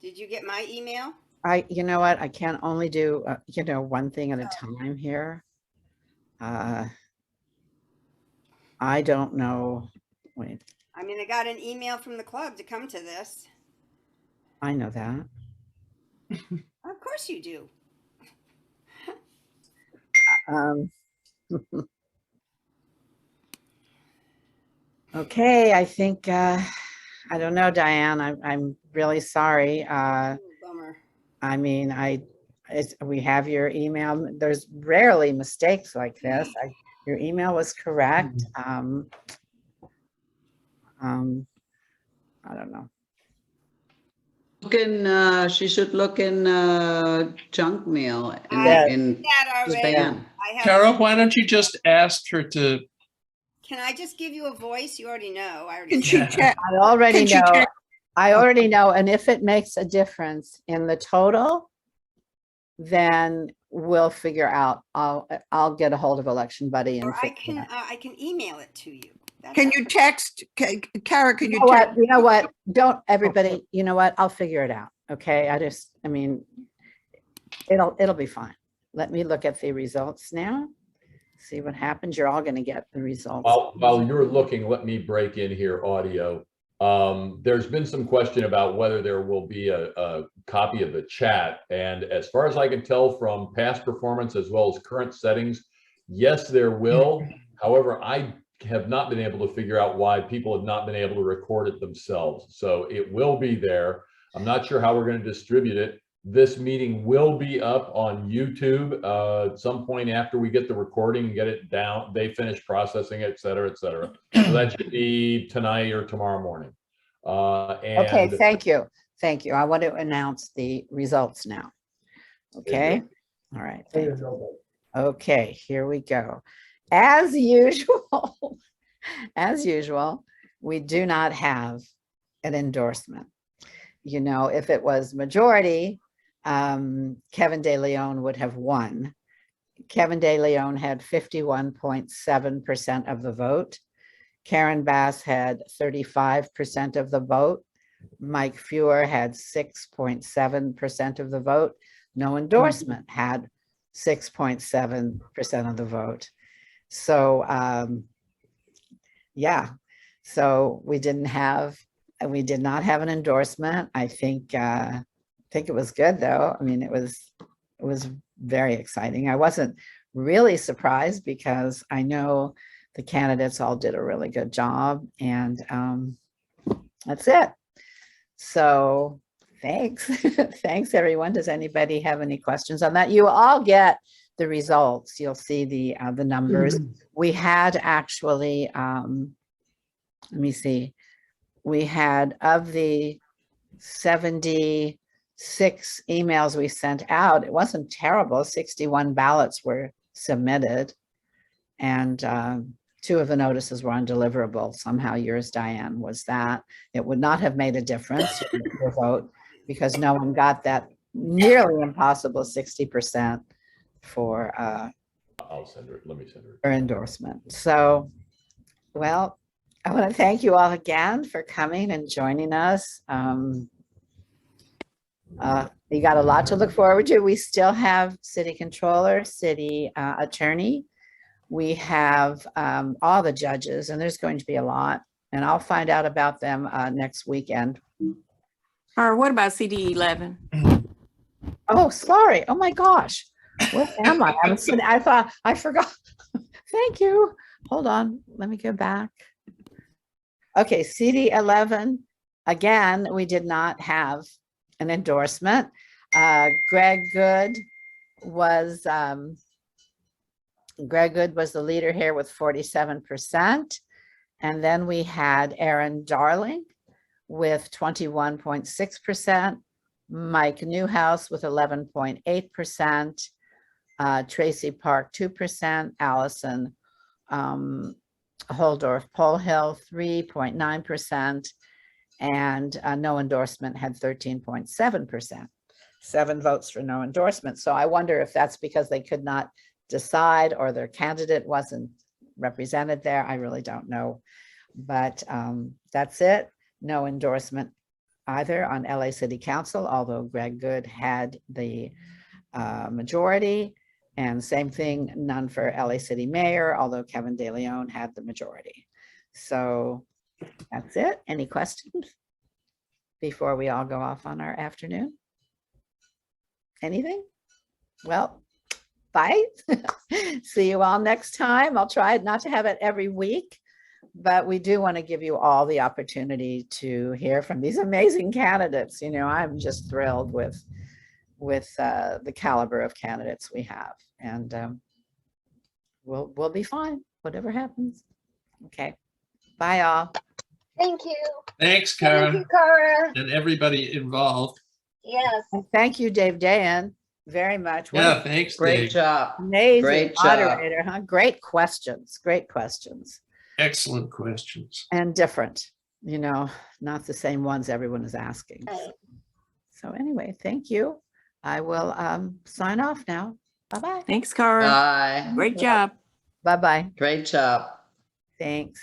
Did you get my email? You know what? I can only do, one thing at a time here. I don't know. Wait, I mean, I got an email from the club to come to this. I know that. Of course you do. Okay, I think, I don't know, Diane, I'm really sorry. Bummer. I mean, we have your email. There's rarely mistakes like this. Your email was correct. I don't know. Look in, she should look in junk mail in spam. Carol, why don't you just ask her to? Can I just give you a voice? You already know. I already Can she said. check? I already Can she know. check? I already know, and if it makes a difference in the total, then we'll figure out, I'll get a hold of Election Buddy and Or I figure it out. can email it to you. Can you text, Kara, can You you know text? what, you know what, don't everybody, you know what, I'll figure it out, okay? I mean, it'll be fine. Let me look at the results now. See what happens. You're all going to get the results. While you're looking, let me break in here audio. There's been some question about whether there will be a copy of the chat. And as far as I can tell from past performance as well as current settings, yes, there will. However, I have not been able to figure out why people have not been able to record it themselves. So it will be there. I'm not sure how we're going to distribute it. This meeting will be up on YouTube at some point after we get the recording and get it down. They finish processing it, et cetera, et cetera. So that should be tonight or tomorrow morning. Okay, thank you. Thank you. I want to announce the results now. Okay. All right. Thank you. Okay, here we go. As usual, we do not have an endorsement. You know, if it was majority, Kevin DeLeon would have won. Kevin DeLeon had 51.7% of the vote. Karen Bass had 35% of the vote. Mike Feuer had 6.7% of the vote. No endorsement had 6.7% of the vote. So yeah, so we did not have an endorsement. I think it was good though. I mean, it was very exciting. I wasn't really surprised because I know the candidates all did a really good job, and that's it. So thanks. Thanks everyone. Does anybody have any questions on that? You all get the results. You'll see the numbers. We had actually, let me see. We had, of the 76 emails we sent out, it wasn't terrible. 61 ballots were submitted, and 2 of the notices were undeliverable. Somehow yours, Dayen, was that. It would not have made a difference your vote because no one got that nearly impossible 60% for I'll send her. Let me send her. for endorsement. So, well, I want to thank you all again for coming and joining us. You got a lot to look forward to. We still have city controller, city attorney. We have all the judges, and there's going to be a lot, and I'll find out about them next weekend. Or what about CD11? Oh, sorry. Oh my gosh. Where am I? I thought I forgot. Thank you. Hold on. Let me go back. Okay, CD11. Again, we did not have an endorsement. Greg Goode was the leader here with 47%. And then we had Aaron Darling with 21.6%, Mike Newhouse with 11.8%, Tracy Park 2%, Allison Holdorf Polhill 3.9%, and no endorsement had 13.7%. 7 votes for no endorsement. So I wonder if that's because they could not decide or their candidate wasn't represented there. I really don't know, but that's it. No endorsement either on LA City Council, although Greg Goode had the majority, and same thing, none for LA City Mayor, although Kevin DeLeon had the majority. So that's it. Any questions before we all go off on our afternoon? Anything? Well, bye. See you all next time. I'll try not to have it every week, but we do want to give you all the opportunity to hear from these amazing candidates. You know, I'm just thrilled with the caliber of candidates we have, and we'll be fine, whatever happens. Okay, bye all. Thank you. Thanks, Thank Kara. you, Kara. And everybody involved. Yes. And thank you, Dave Dayen, very much. What Yeah, a thanks, Great Dave. job. amazing Great job. moderator, huh? Great questions, Excellent questions. and different. you know, not the same ones everyone is asking. Right. So anyway, thank you. I will sign off now. Bye-bye. Thanks, Cara. Bye. Great job. Bye-bye. Great job. Thanks.